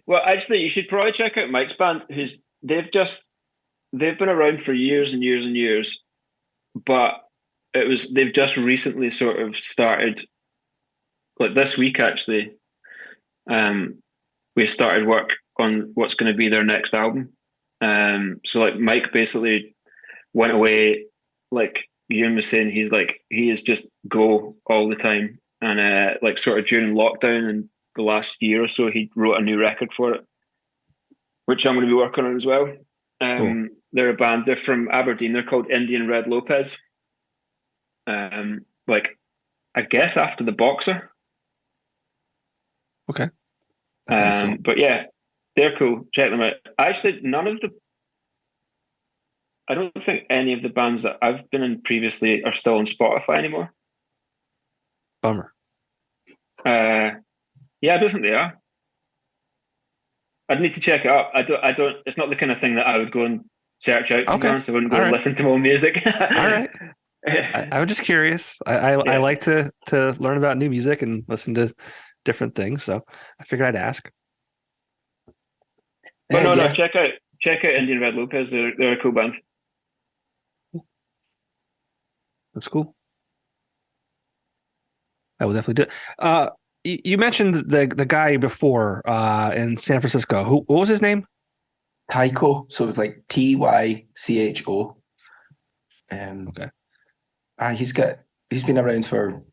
[SPEAKER 2] Well, actually, you should probably check out Mike's band. They've been around for years and years and years, but they've just recently sort of started like this week actually, we started work on what's going to be their next album. So like Mike basically went away, like Ian was saying, he is just go all the time. And like sort of during lockdown and the last year or so, he wrote a new record for it, which I'm going to be working on as well.
[SPEAKER 4] Cool.
[SPEAKER 2] They're a band, they're from Aberdeen, they're called Indian Red Lopez. Like I guess after the Boxer.
[SPEAKER 4] Okay.
[SPEAKER 2] But yeah, they're cool. Check them out. Actually, I don't think any of the bands that I've been in previously are still on Spotify anymore.
[SPEAKER 4] Bummer.
[SPEAKER 2] Yeah, I don't think they are. I'd need to check it up. I don't. It's not the kind of thing that I would go and search out. To be honest, I wouldn't go and listen to more music.
[SPEAKER 4] All right. I was just curious. I like to learn about new music and listen to different things, so I figured I'd ask.
[SPEAKER 2] But no, check out Indian Red Lopez. They're a cool band.
[SPEAKER 4] That's cool. I will definitely do it. You mentioned the guy before in San Francisco. What was his name?
[SPEAKER 3] Tycho. So it was like Tycho.
[SPEAKER 4] Okay.
[SPEAKER 3] He's been around for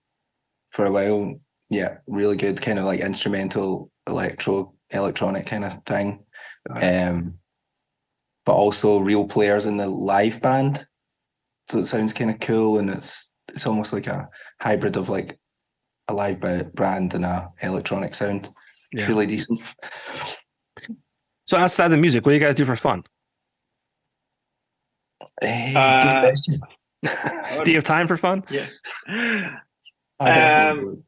[SPEAKER 3] a while. Yeah, really good kind of like instrumental electronic kind of thing. But also real players in the live band. So it sounds kind of cool, and it's almost like a hybrid of like a live band and a electronic sound. It's really decent.
[SPEAKER 4] So outside the music, what do you guys do for fun?
[SPEAKER 3] Good question.
[SPEAKER 4] Do you have time for fun?
[SPEAKER 2] Yeah.
[SPEAKER 3] I definitely would.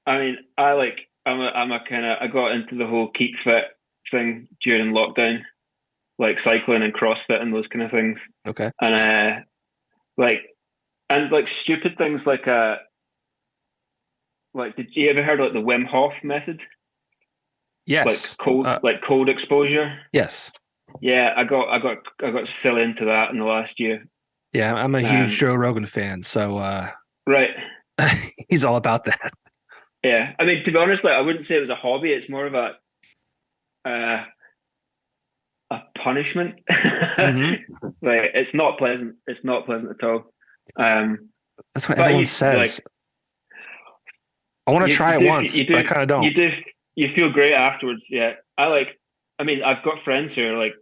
[SPEAKER 2] I mean, I got into the whole keep fit thing during lockdown, like cycling and CrossFit and those kind of things.
[SPEAKER 4] Okay.
[SPEAKER 2] And stupid things like did you ever heard of like the Wim Hof method?
[SPEAKER 4] Yes.
[SPEAKER 2] Like cold exposure.
[SPEAKER 4] Yes.
[SPEAKER 2] Yeah, I got silly into that in the last year.
[SPEAKER 4] Yeah, I'm a huge Joe Rogan fan, so
[SPEAKER 2] right.
[SPEAKER 4] He's all about that.
[SPEAKER 2] Yeah, I mean, to be honest, like I wouldn't say it was a hobby. It's more of a punishment.
[SPEAKER 4] Mm-hmm.
[SPEAKER 2] Like it's not pleasant. It's not pleasant at all.
[SPEAKER 4] That's what everyone says.
[SPEAKER 2] Like,
[SPEAKER 4] I want to try it once, but I kind of don't.
[SPEAKER 2] You feel great afterwards. Yeah, I mean, I've got friends who are like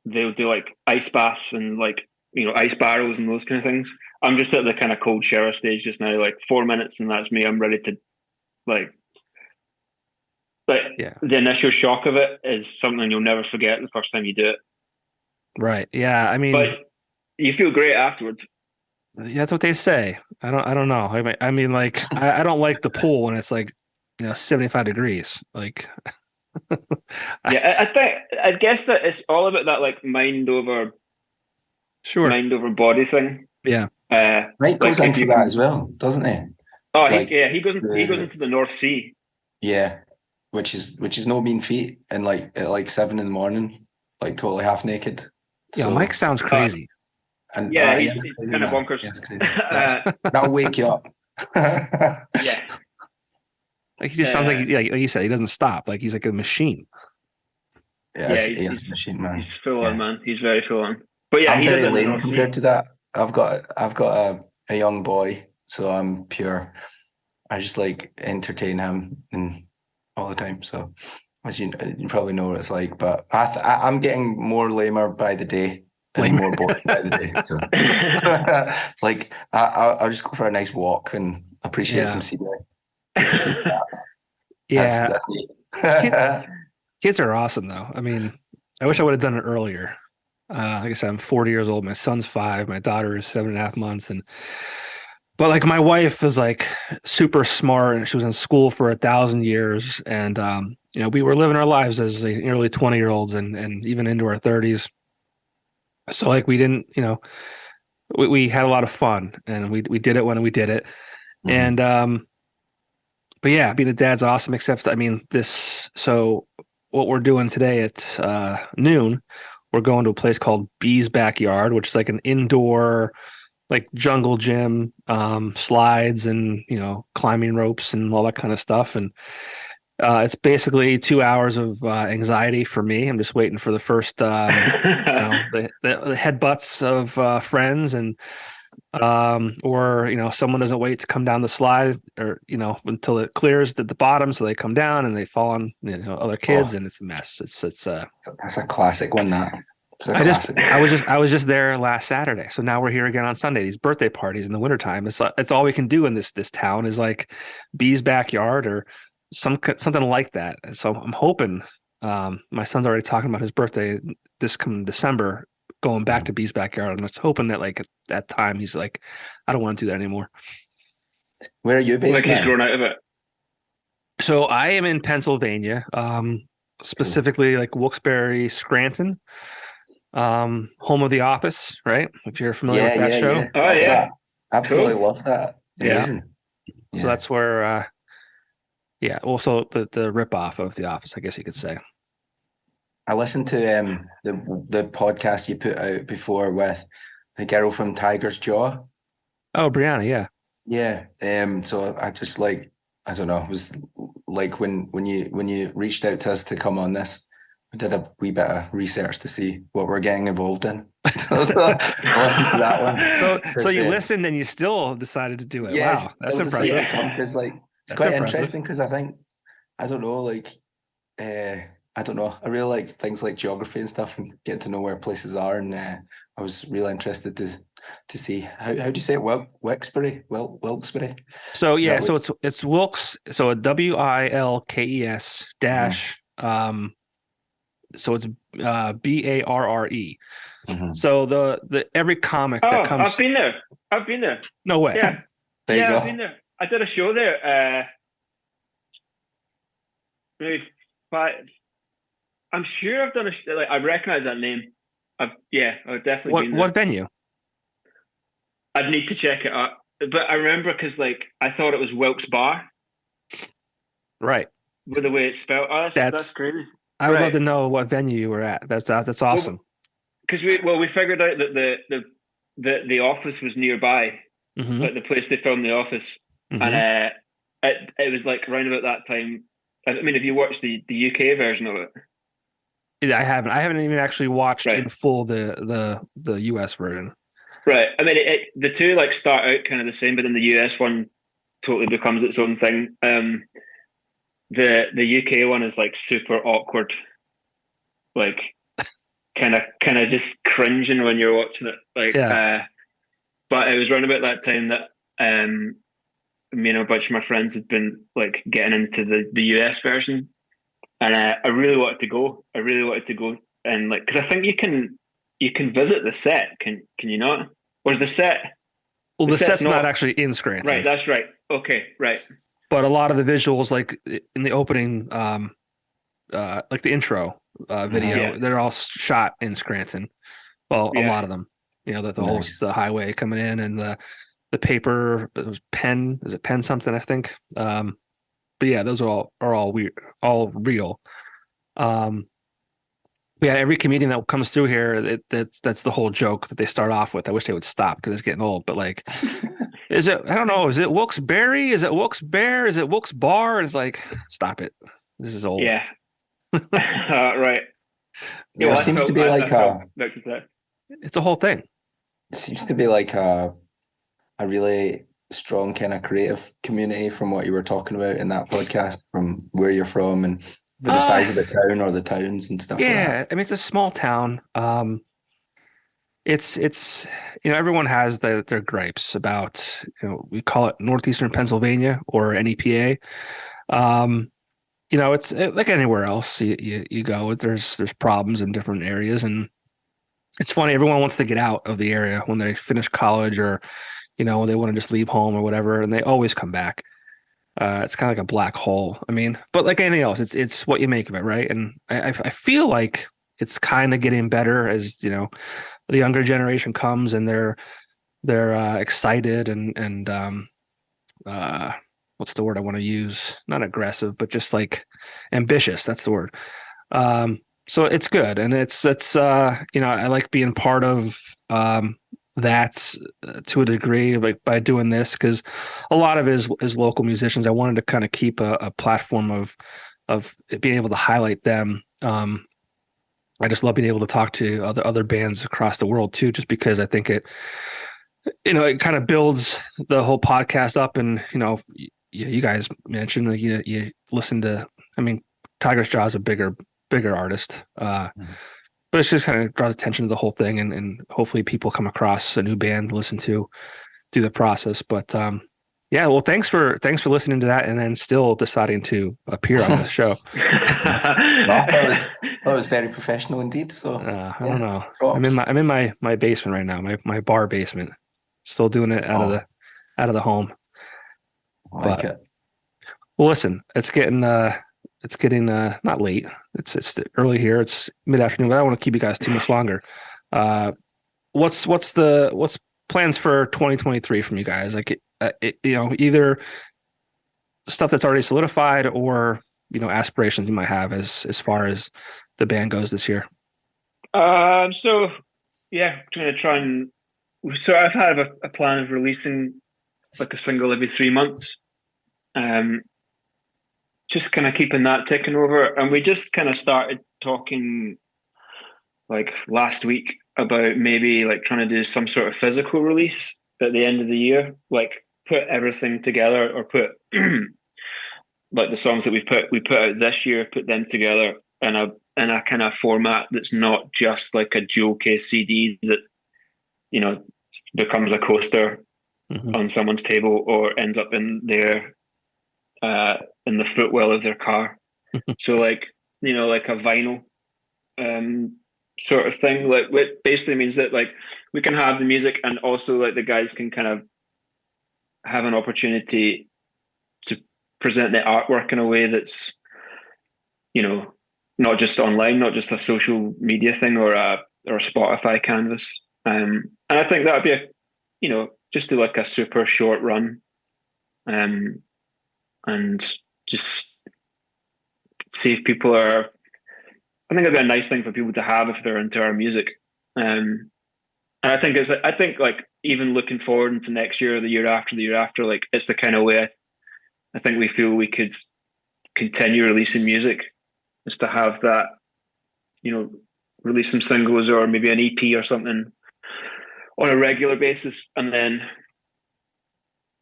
[SPEAKER 2] they'll do like ice baths and like ice barrels and those kind of things. I'm just at the kind of cold shower stage just now, like 4 minutes, and that's me. I'm ready to the initial shock of it is something you'll never forget the first time you do it.
[SPEAKER 4] Right. Yeah. I mean,
[SPEAKER 2] but you feel great afterwards.
[SPEAKER 4] That's what they say. I don't know. I mean, like I don't like the pool when it's like 75 degrees. Like.
[SPEAKER 2] Yeah, I guess that it's all about that like mind over body thing.
[SPEAKER 4] Yeah.
[SPEAKER 3] Mike goes in for that as well, doesn't he?
[SPEAKER 2] Oh, he goes into the North Sea.
[SPEAKER 3] Yeah, which is no mean feat, and like at 7 a.m, like totally half naked.
[SPEAKER 4] Yeah, Mike sounds crazy.
[SPEAKER 2] And he's kind of bonkers.
[SPEAKER 3] That'll wake you up.
[SPEAKER 2] Yeah.
[SPEAKER 4] Like he just sounds like you said, he doesn't stop. Like he's like a machine.
[SPEAKER 3] Yeah, he's a machine, man.
[SPEAKER 2] He's full on, man. He's very full on. But yeah,
[SPEAKER 3] I'm very lame compared to that. I've got a young boy, so I'm pure. I just like entertain him and all the time. So as you probably know what it's like, but I'm getting more lamer by the day and more bored by the day. So like I'll just go for a nice walk and appreciate some scenery. That's me.
[SPEAKER 4] Kids are awesome though. I mean, I wish I would have done it earlier. Like I said, I'm 40 years old. My son's 5. My daughter is 7.5 months. But like my wife is like super smart, and she was in school for 1,000 years. And we were living our lives as early 20-year-olds and even into our 30s. So like we didn't, we had a lot of fun, and we did it when we did it. Mm-hmm. And but yeah, being a dad's awesome. Except so what we're doing today at noon. We're going to a place called Bee's Backyard, which is like an indoor, like jungle gym, slides, and climbing ropes and all that kind of stuff. And it's basically 2 hours of anxiety for me. I'm just waiting for the first, the headbutts of friends, and or someone doesn't wait to come down the slide, or until it clears at the bottom, so they come down and they fall on other kids, and it's a mess. It's
[SPEAKER 3] That's a classic one. It's a
[SPEAKER 4] I
[SPEAKER 3] classic.
[SPEAKER 4] I was just there last Saturday, so now we're here again on Sunday. These birthday parties in the wintertime, it's all we can do in this town is like Bee's backyard or something like that. So I'm hoping, my son's already talking about his birthday this coming December, going back to Bee's backyard. I'm just hoping that like at that time he's like, I don't want to do that anymore.
[SPEAKER 3] Where are you based?
[SPEAKER 2] Like he's grown out of it.
[SPEAKER 4] So I am in Pennsylvania, specifically like Wilkes-Barre, Scranton, home of The Office, right? If you're familiar with that show.
[SPEAKER 3] Yeah.
[SPEAKER 2] Oh yeah,
[SPEAKER 3] Absolutely
[SPEAKER 2] cool.
[SPEAKER 3] love that. Amazing.
[SPEAKER 4] Yeah. So that's where, also the rip-off of The Office, I guess you could say.
[SPEAKER 3] I listened to the podcast you put out before with the girl from Tiger's Jaw.
[SPEAKER 4] Oh, Brianna, yeah.
[SPEAKER 3] Yeah. So I just like, I don't know, it was like when you reached out to us to come on this, I did a wee bit of research to see what we're getting involved in. So I listened to that one.
[SPEAKER 4] So you listened and you still decided to do it.
[SPEAKER 3] Yes,
[SPEAKER 4] wow, that's impressive.
[SPEAKER 3] Because it's quite interesting, because I think, I don't know, I don't know. I really like things like geography and stuff, and getting to know where places are. And I was really interested to see how do you say it? Wilkes-Barre? Wilkes-Barre?
[SPEAKER 4] So yeah, so it's Wilkes. So a WILKES dash. So it's BARRE.
[SPEAKER 3] Mm-hmm.
[SPEAKER 4] So the every comic that comes.
[SPEAKER 2] I've been there.
[SPEAKER 4] No way.
[SPEAKER 2] Yeah.
[SPEAKER 3] There you go.
[SPEAKER 2] I've been there. I did a show there. Maybe 5. I'm sure I've done I recognize that name. I've definitely been there.
[SPEAKER 4] What venue?
[SPEAKER 2] I'd need to check it out, but I remember because I thought it was Wilkes-Barre,
[SPEAKER 4] right?
[SPEAKER 2] With the way it's spelled. Oh, that's crazy.
[SPEAKER 4] I would love to know what venue you were at. That's awesome.
[SPEAKER 2] Because we figured out that the office was nearby,
[SPEAKER 4] mm-hmm.
[SPEAKER 2] like the place they filmed The Office,
[SPEAKER 4] mm-hmm.
[SPEAKER 2] and it was like around about that time. I mean, have you watched the UK version of it?
[SPEAKER 4] I haven't even actually watched in full the US version.
[SPEAKER 2] Right. I mean, the two start out kind of the same, but then the US one totally becomes its own thing. The UK one is super awkward, kind of just cringing when you're watching it. But it was around about that time that me and a bunch of my friends had been getting into the US version. And I really wanted to go. And because I think you can visit the set. Can you not? Or is the set?
[SPEAKER 4] Well, the set's not actually in Scranton.
[SPEAKER 2] Right. That's right. Okay. Right.
[SPEAKER 4] But a lot of the visuals, in the opening, the intro video, they're all shot in Scranton. Well, a lot of them. The highway coming in, and the paper. It was Penn. Is it Penn something? I think. But yeah, those are all weird, all real. Every comedian that comes through here, that's the whole joke that they start off with. I wish they would stop because it's getting old. But is it? I don't know. Is it Wilkes-Barre? Is it Wilkes-Barre? Is it Wilkes-Barre? It's stop it. This is old.
[SPEAKER 2] Yeah. Right.
[SPEAKER 3] Yeah, it seems to be
[SPEAKER 4] it's a whole thing.
[SPEAKER 3] It seems to be a really strong kind of creative community from what you were talking about in that podcast, from where you're from and the size of the town or the towns and stuff.
[SPEAKER 4] Yeah, I mean, it's a small town. It's everyone has their gripes about, we call it Northeastern Pennsylvania or NEPA. It's like anywhere else you go, there's problems in different areas, and it's funny, everyone wants to get out of the area when they finish college, or they want to just leave home or whatever, and they always come back. It's kind of like a black hole. I mean, but like anything else, it's what you make of it, right? And I feel like it's kind of getting better as the younger generation comes, and they're excited and what's the word I want to use? Not aggressive, but just ambitious. That's the word. So it's good, and it's I like being part of that to a degree, like by doing this, because a lot of it is local musicians. I wanted to kind of keep a platform of being able to highlight them. I just love being able to talk to other bands across the world too, just because I think it kind of builds the whole podcast up. And you guys mentioned that you listen to. I mean, Tiger's Jaw is a bigger artist, but it's just kind of draws attention to the whole thing, and hopefully people come across a new band to listen to through the process. But yeah, well, thanks for listening to that, and then still deciding to appear on this show.
[SPEAKER 3] That was very professional indeed. So
[SPEAKER 4] I don't know.
[SPEAKER 3] Props.
[SPEAKER 4] I'm in my basement right now, my bar basement. Still doing it out of the home.
[SPEAKER 3] I like it.
[SPEAKER 4] Well, listen, it's getting not late. It's early here. It's mid-afternoon, but I don't want to keep you guys too much longer. What's plans for 2023 from you guys? Like either stuff that's already solidified or aspirations you might have as far as the band goes this year.
[SPEAKER 2] So yeah, going to try and. So I've had a plan of releasing like a single every 3 months. Just kind of keeping that ticking over. And we just kind of started talking like last week about maybe like trying to do some sort of physical release at the end of the year, like put everything together, or put like the songs that we put out this year, put them together in a kind of format that's not just like a jewel case CD that becomes a coaster on someone's table or ends up in their in the footwell of their car. So like like a vinyl sort of thing, like it basically means that like we can have the music and also like the guys can kind of have an opportunity to present the artwork in a way that's not just online, not just a social media thing or a Spotify canvas. And I think that would be just do like a super short run, and just see if people are. I think it'd be a nice thing for people to have if they're into our music. And I think like even looking forward into next year, or the year after, like it's the kind of way I think we feel we could continue releasing music, is to have that, release some singles or maybe an EP or something on a regular basis. And then,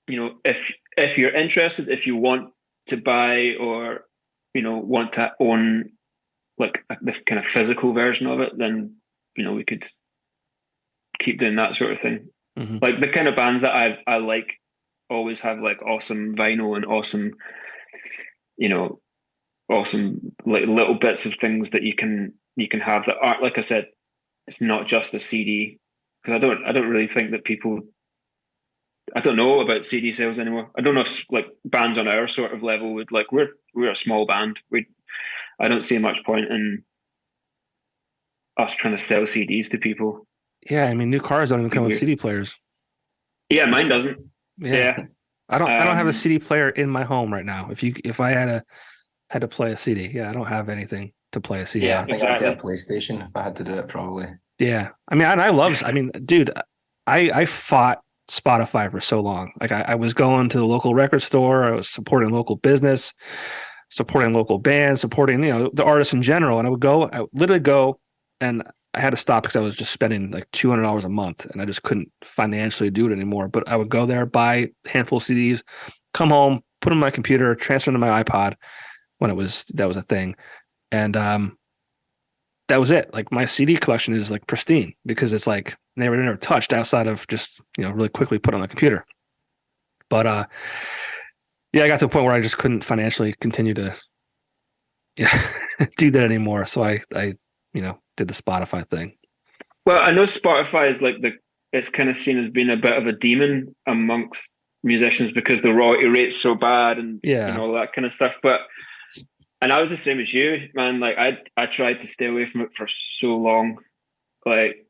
[SPEAKER 2] if you're interested, if you want to buy or, want to own like the kind of physical version of it, then, we could keep doing that sort of thing. Like the kind of bands that I like always have like awesome vinyl and awesome, awesome like little bits of things that you can have that aren't, like I said, it's not just a CD. Because I don't really think that people. I don't know about CD sales anymore. I don't know if like bands on our sort of level would like we're a small band. I don't see much point in us trying to sell CDs to people.
[SPEAKER 4] Yeah, I mean, new cars don't even come with CD players.
[SPEAKER 2] Yeah, mine doesn't. Yeah.
[SPEAKER 4] I don't have a CD player in my home right now. If I had to play a CD, I don't have anything to play a CD.
[SPEAKER 3] Yeah, I think I'd get a PlayStation if I had to do it, probably.
[SPEAKER 4] Yeah, I mean, dude, I fought Spotify for so long. Like I was going to the local record store, I was supporting local business, supporting local bands, supporting the artists in general, and I would literally go, and I had to stop because I was just spending like $200 a month, and I just couldn't financially do it anymore. But I would go there, buy a handful of CDs, come home, put them on my computer, transfer them to my iPod when that was a thing, and that was it. Like my CD collection is like pristine because it's like never touched outside of just really quickly put on the computer. But I got to a point where I just couldn't financially continue to do that anymore. So I did the Spotify thing.
[SPEAKER 2] Well, I know Spotify is like it's kind of seen as being a bit of a demon amongst musicians because the royalty rate's so bad and all that kind of stuff. And I was the same as you, man. Like I tried to stay away from it for so long, like,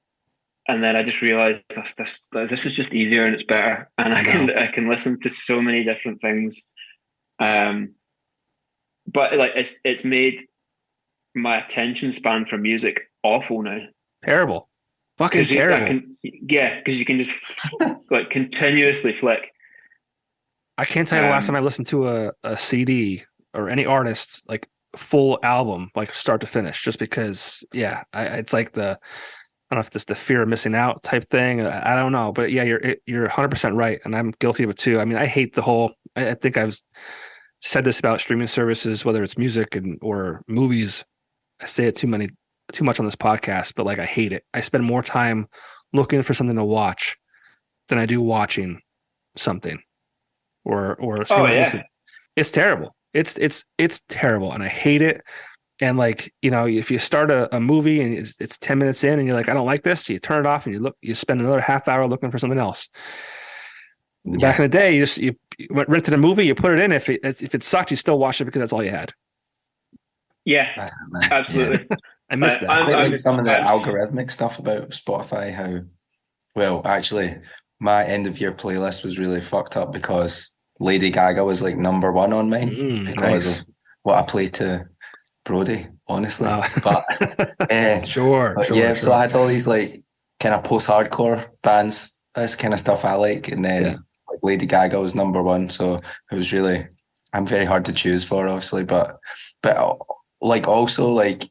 [SPEAKER 2] and then I just realized this is just easier and it's better, and I can listen to so many different things. But like it's made my attention span for music awful now.
[SPEAKER 4] Terrible. Fucking terrible.
[SPEAKER 2] Because you can just like continuously flick.
[SPEAKER 4] I can't tell you the last time I listened to a CD or any artist like full album, like start to finish, just because, it's like I don't know if it's the fear of missing out type thing. I don't know, but yeah, you're 100% right, and I'm guilty of it too. I mean, I hate the whole. I think I've said this about streaming services, whether it's music or movies. I say it too much on this podcast, but like I hate it. I spend more time looking for something to watch than I do watching something. Or it's terrible. It's terrible, and I hate it. And like, if you start a movie and it's 10 minutes in and you're like, I don't like this, so you turn it off and you spend another half hour looking for something else. Yeah. Back in the day, you rented a movie, you put it in. If it sucked, you still watched it because that's all you had.
[SPEAKER 2] Yeah, absolutely. Yeah.
[SPEAKER 4] I miss that.
[SPEAKER 3] I like some of the algorithmic stuff about Spotify. Actually, my end of year playlist was really fucked up because Lady Gaga was like number one on mine because of what I played to Brody, honestly. But
[SPEAKER 4] sure.
[SPEAKER 3] So I had all these like kind of post-hardcore bands. That's the kind of stuff I like. And then like Lady Gaga was number one. So it was really, I'm very hard to choose for, obviously. But like also like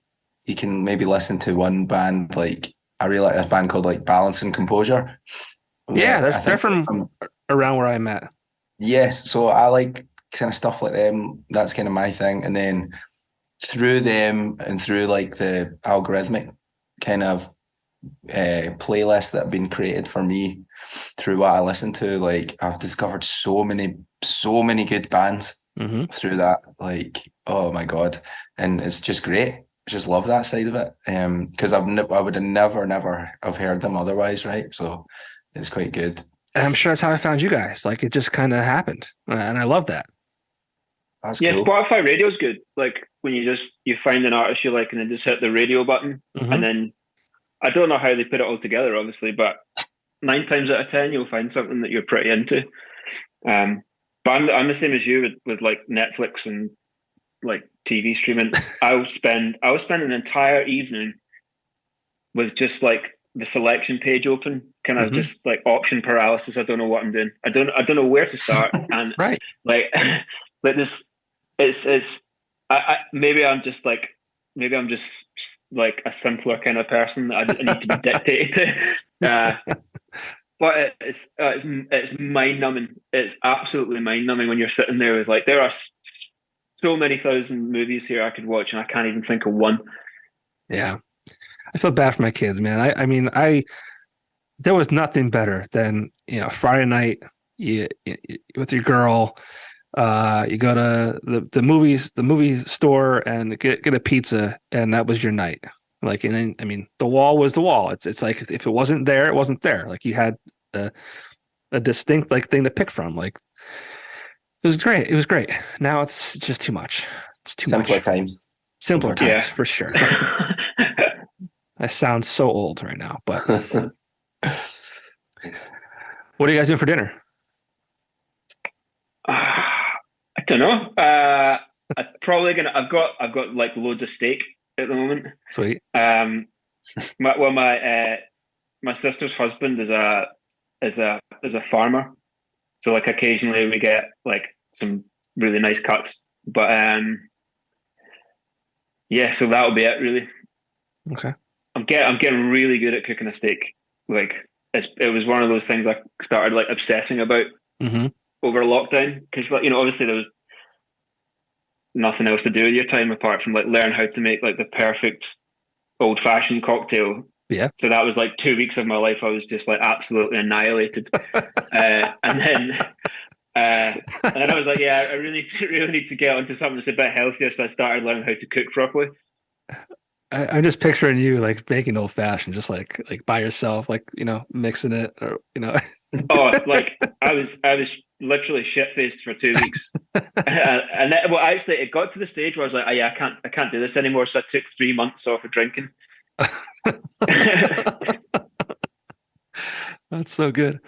[SPEAKER 3] you can maybe listen to one band, like I really like a band called like Balance and Composure.
[SPEAKER 4] Yeah, they're from around where I'm at.
[SPEAKER 3] Yes, so I like kind of stuff like them. That's kind of my thing. And then through them and through like the algorithmic kind of playlists that have been created for me through what I listen to, like I've discovered so many good bands through that. Like, oh my God. And it's just great. I just love that side of it. Because I would have never have heard them otherwise, right? So it's quite good.
[SPEAKER 4] And I'm sure that's how I found you guys. Like it just kind of happened, and I love that.
[SPEAKER 3] That's cool.
[SPEAKER 2] Spotify radio's good. Like when you find an artist you like, and then just hit the radio button, and then I don't know how they put it all together, obviously, but 9 times out of 10 you'll find something that you're pretty into. But I'm the same as you with like Netflix and like TV streaming. I would spend an entire evening with just like the selection page open, kind of just like option paralysis. I don't know what I'm doing. I don't know where to start. And
[SPEAKER 4] right,
[SPEAKER 2] like this, it's maybe I'm just like a simpler kind of person that I need to be dictated to. But it's mind numbing. It's absolutely mind numbing when you're sitting there with like, there are so many thousand movies here I could watch and I can't even think of one.
[SPEAKER 4] Yeah. I feel bad for my kids, man. I mean, there was nothing better than, Friday night you with your girl, you go to the movie store and get a pizza, and that was your night. Like, and then, I mean, the wall was the wall. It's like if it wasn't there, it wasn't there. Like you had a distinct like thing to pick from. Like it was great. It was great. Now it's just too much. It's too
[SPEAKER 3] Simpler
[SPEAKER 4] much.
[SPEAKER 3] Simpler times,
[SPEAKER 4] for sure. I sound so old right now, but what are you guys doing for dinner?
[SPEAKER 2] I don't know. I'm probably gonna. I've got like loads of steak at the moment.
[SPEAKER 4] Sweet.
[SPEAKER 2] My sister's husband is a farmer, so like occasionally we get like some really nice cuts. But so that'll be it really.
[SPEAKER 4] Okay.
[SPEAKER 2] I'm getting really good at cooking a steak. Like it was one of those things I started like obsessing about over lockdown, because like, obviously there was nothing else to do with your time apart from like learn how to make like the perfect old-fashioned cocktail.
[SPEAKER 4] Yeah.
[SPEAKER 2] So that was like 2 weeks of my life I was just like absolutely annihilated. And then I was like, I really need to get onto something that's a bit healthier. So I started learning how to cook properly.
[SPEAKER 4] I'm just picturing you like making old fashioned, just like by yourself, like mixing it, or
[SPEAKER 2] Oh, like I was literally shit faced for 2 weeks, and then, well, actually, it got to the stage where I was like, I can't do this anymore. So I took 3 months off of drinking.
[SPEAKER 4] That's so good.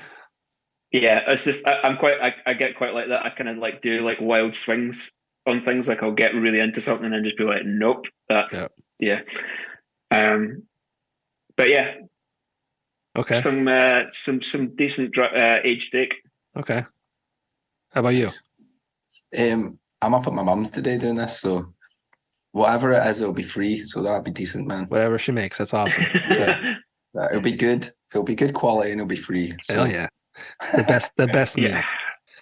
[SPEAKER 2] Yeah, it's just I get quite like that. I kind of like do like wild swings on things. Like I'll get really into something and just be like, nope, that's yeah. But yeah,
[SPEAKER 4] Okay.
[SPEAKER 2] Some decent aged steak.
[SPEAKER 4] Okay. How about you?
[SPEAKER 3] I'm up at my mum's today doing this, so whatever it is, it'll be free. So that'll be decent, man.
[SPEAKER 4] Whatever she makes, that's awesome.
[SPEAKER 3] It'll be good. It'll be good quality and it'll be free. So.
[SPEAKER 4] Hell yeah. The best meal.
[SPEAKER 2] Yeah.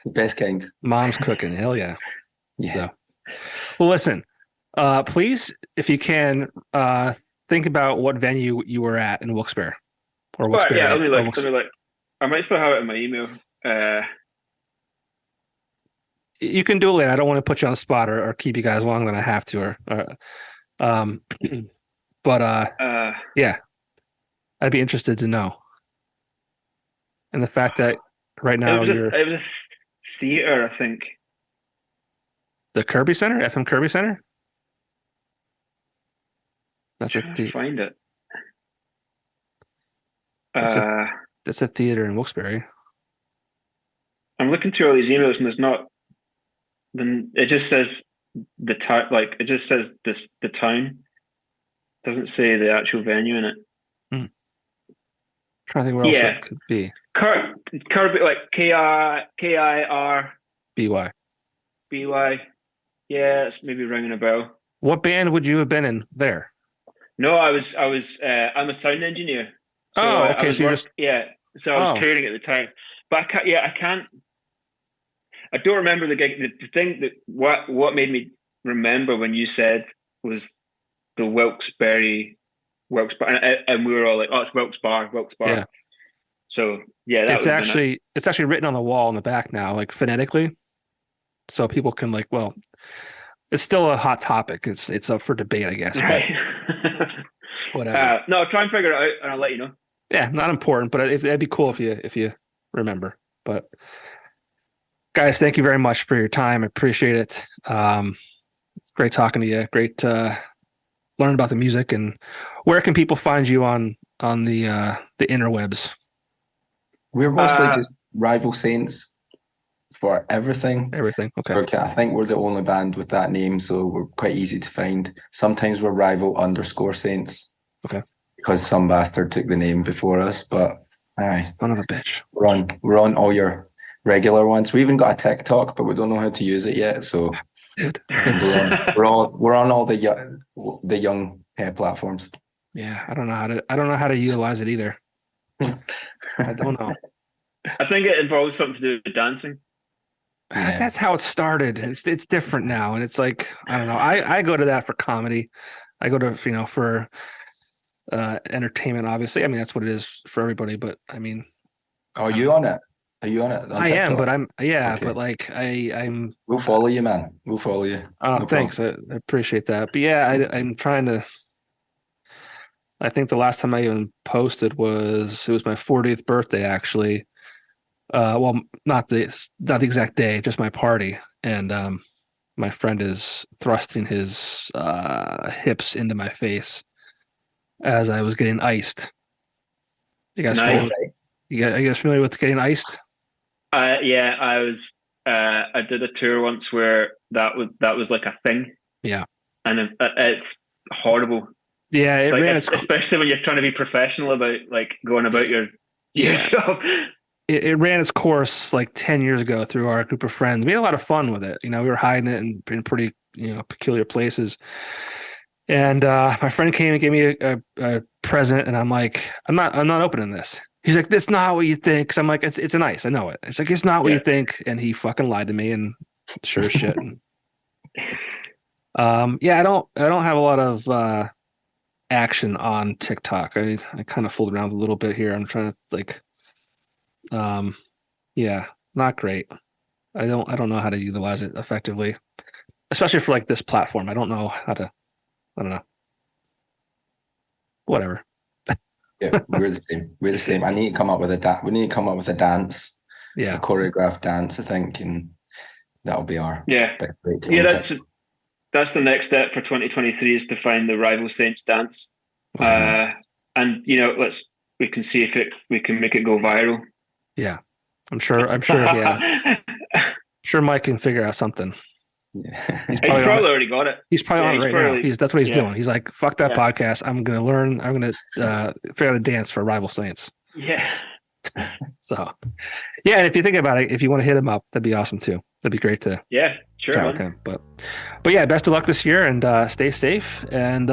[SPEAKER 3] The best kind.
[SPEAKER 4] Mom's cooking. Hell yeah.
[SPEAKER 3] Yeah.
[SPEAKER 4] So, well, listen, please, if you can, think about what venue you were at in Wilkes-Barre. Or Wilkes-Barre.
[SPEAKER 2] Yeah, let me look. I might still have it in my email.
[SPEAKER 4] You can do it later. I don't want to put you on the spot or keep you guys longer than I have to. Yeah, I'd be interested to know. And the fact that right now
[SPEAKER 2] it was a theater, I think.
[SPEAKER 4] The Kirby Center, FM Kirby Center. That's
[SPEAKER 2] I'm trying to find it.
[SPEAKER 4] That's a theater in Wilkes-Barre.
[SPEAKER 2] I'm looking through all these emails, and there's not. Then it just says the town. Like it just says the town. Doesn't say the actual venue in it.
[SPEAKER 4] Trying to think where else it could be.
[SPEAKER 2] Kirby, like KIRBY. Yeah, it's maybe ringing a bell.
[SPEAKER 4] What band would you have been in there?
[SPEAKER 2] No, I'm a sound engineer. So
[SPEAKER 4] okay.
[SPEAKER 2] So I was touring at the time, but I can't. I don't remember the gig. The thing that what made me remember when you said was the Wilkes-Barre, and we were all like, "Oh, it's Wilkes-Barre."
[SPEAKER 4] Yeah.
[SPEAKER 2] So yeah,
[SPEAKER 4] it's actually written on the wall in the back now, like phonetically, so people can it's still a hot topic. It's up for debate, I guess.
[SPEAKER 2] Right.
[SPEAKER 4] Whatever.
[SPEAKER 2] No, try and figure it out, and I'll let you know.
[SPEAKER 4] Yeah, not important, but it'd be cool if you remember. But guys, thank you very much for your time. I appreciate it. Great talking to you. Great learning about the music. And where can people find you on the interwebs?
[SPEAKER 3] We're mostly just Rival Saints for everything.
[SPEAKER 4] Everything. Okay.
[SPEAKER 3] I think we're the only band with that name, so we're quite easy to find. Sometimes we're Rival_Saints.
[SPEAKER 4] Okay.
[SPEAKER 3] Because some bastard took the name before us, but aye.
[SPEAKER 4] Son of a bitch.
[SPEAKER 3] We're on all your regular ones. We even got a TikTok, but we don't know how to use it yet. So we're on all the young platforms.
[SPEAKER 4] Yeah, I don't know how to utilize it either. I don't know.
[SPEAKER 2] I think it involves something to do with dancing.
[SPEAKER 3] Yeah.
[SPEAKER 4] That's how it started. It's different now, and it's like I don't know. I go to that for comedy. I go to for entertainment. Obviously, I mean that's what it is for everybody. But I mean,
[SPEAKER 3] are you on it? Are you on it?
[SPEAKER 4] I am, but
[SPEAKER 3] Okay.
[SPEAKER 4] but I'm.
[SPEAKER 3] We'll follow you, man. We'll follow you.
[SPEAKER 4] Oh, thanks. I appreciate that. But yeah, I'm trying to. I think the last time I even posted was my 40th birthday, actually. Well, not the exact day, just my party, and my friend is thrusting his hips into my face as I was getting iced. You guys,
[SPEAKER 2] nice.
[SPEAKER 4] Are you guys familiar with getting iced?
[SPEAKER 2] Yeah, I was. I did a tour once where that was like a thing.
[SPEAKER 4] Yeah,
[SPEAKER 2] and it's horrible.
[SPEAKER 4] Yeah,
[SPEAKER 2] especially when you're trying to be professional about going about your job.
[SPEAKER 4] It ran its course like 10 years ago through our group of friends. We had a lot of fun with it. We were hiding it in pretty peculiar places. And my friend came and gave me a present, and I'm like, I'm not opening this. He's like, that's not what you think. 'Cause I'm like, it's an ice. I know it. It's like, it's not what you think. And he fucking lied to me, and sure as shit. Yeah, I don't have a lot of action on TikTok. I kind of fooled around a little bit here. I'm trying to yeah, not great. I don't know how to utilize it effectively, especially for this platform. I don't know how to. I don't know. Whatever.
[SPEAKER 3] Yeah, we're the same. I need to come up with we need to come up with a dance.
[SPEAKER 4] Yeah.
[SPEAKER 3] A choreographed dance, I think, and that'll be our
[SPEAKER 2] that's the next step for 2023 is to find the Rival Saints dance. And we can see if we can make it go viral.
[SPEAKER 4] Yeah. I'm sure yeah. Sure Mike can figure out something.
[SPEAKER 3] Yeah.
[SPEAKER 2] He's probably already got it.
[SPEAKER 4] He's probably on it right now. That's what he's doing. He's like, fuck that podcast. I'm gonna learn. I'm gonna figure out a dance for Rival Saints.
[SPEAKER 2] Yeah.
[SPEAKER 4] So, yeah, and if you think about it, if you want to hit him up, that'd be awesome too. That'd be great to
[SPEAKER 2] Yeah, sure,
[SPEAKER 4] chat
[SPEAKER 2] man.
[SPEAKER 4] with him. But yeah, best of luck this year, and stay safe. And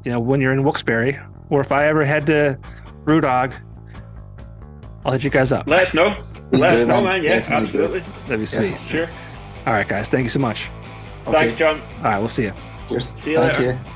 [SPEAKER 4] when you're in Wilkes-Barre, or if I ever head to Brewdog, I'll hit you guys up.
[SPEAKER 2] Let us know. Let us know, man. Yeah,
[SPEAKER 3] Definitely
[SPEAKER 2] absolutely.
[SPEAKER 4] That'd be sweet.
[SPEAKER 2] Sure.
[SPEAKER 4] All right, guys. Thank you so much.
[SPEAKER 2] Thanks, John.
[SPEAKER 4] All right, we'll see you.
[SPEAKER 3] Cheers.
[SPEAKER 2] See you
[SPEAKER 3] Thank
[SPEAKER 2] later.
[SPEAKER 3] you.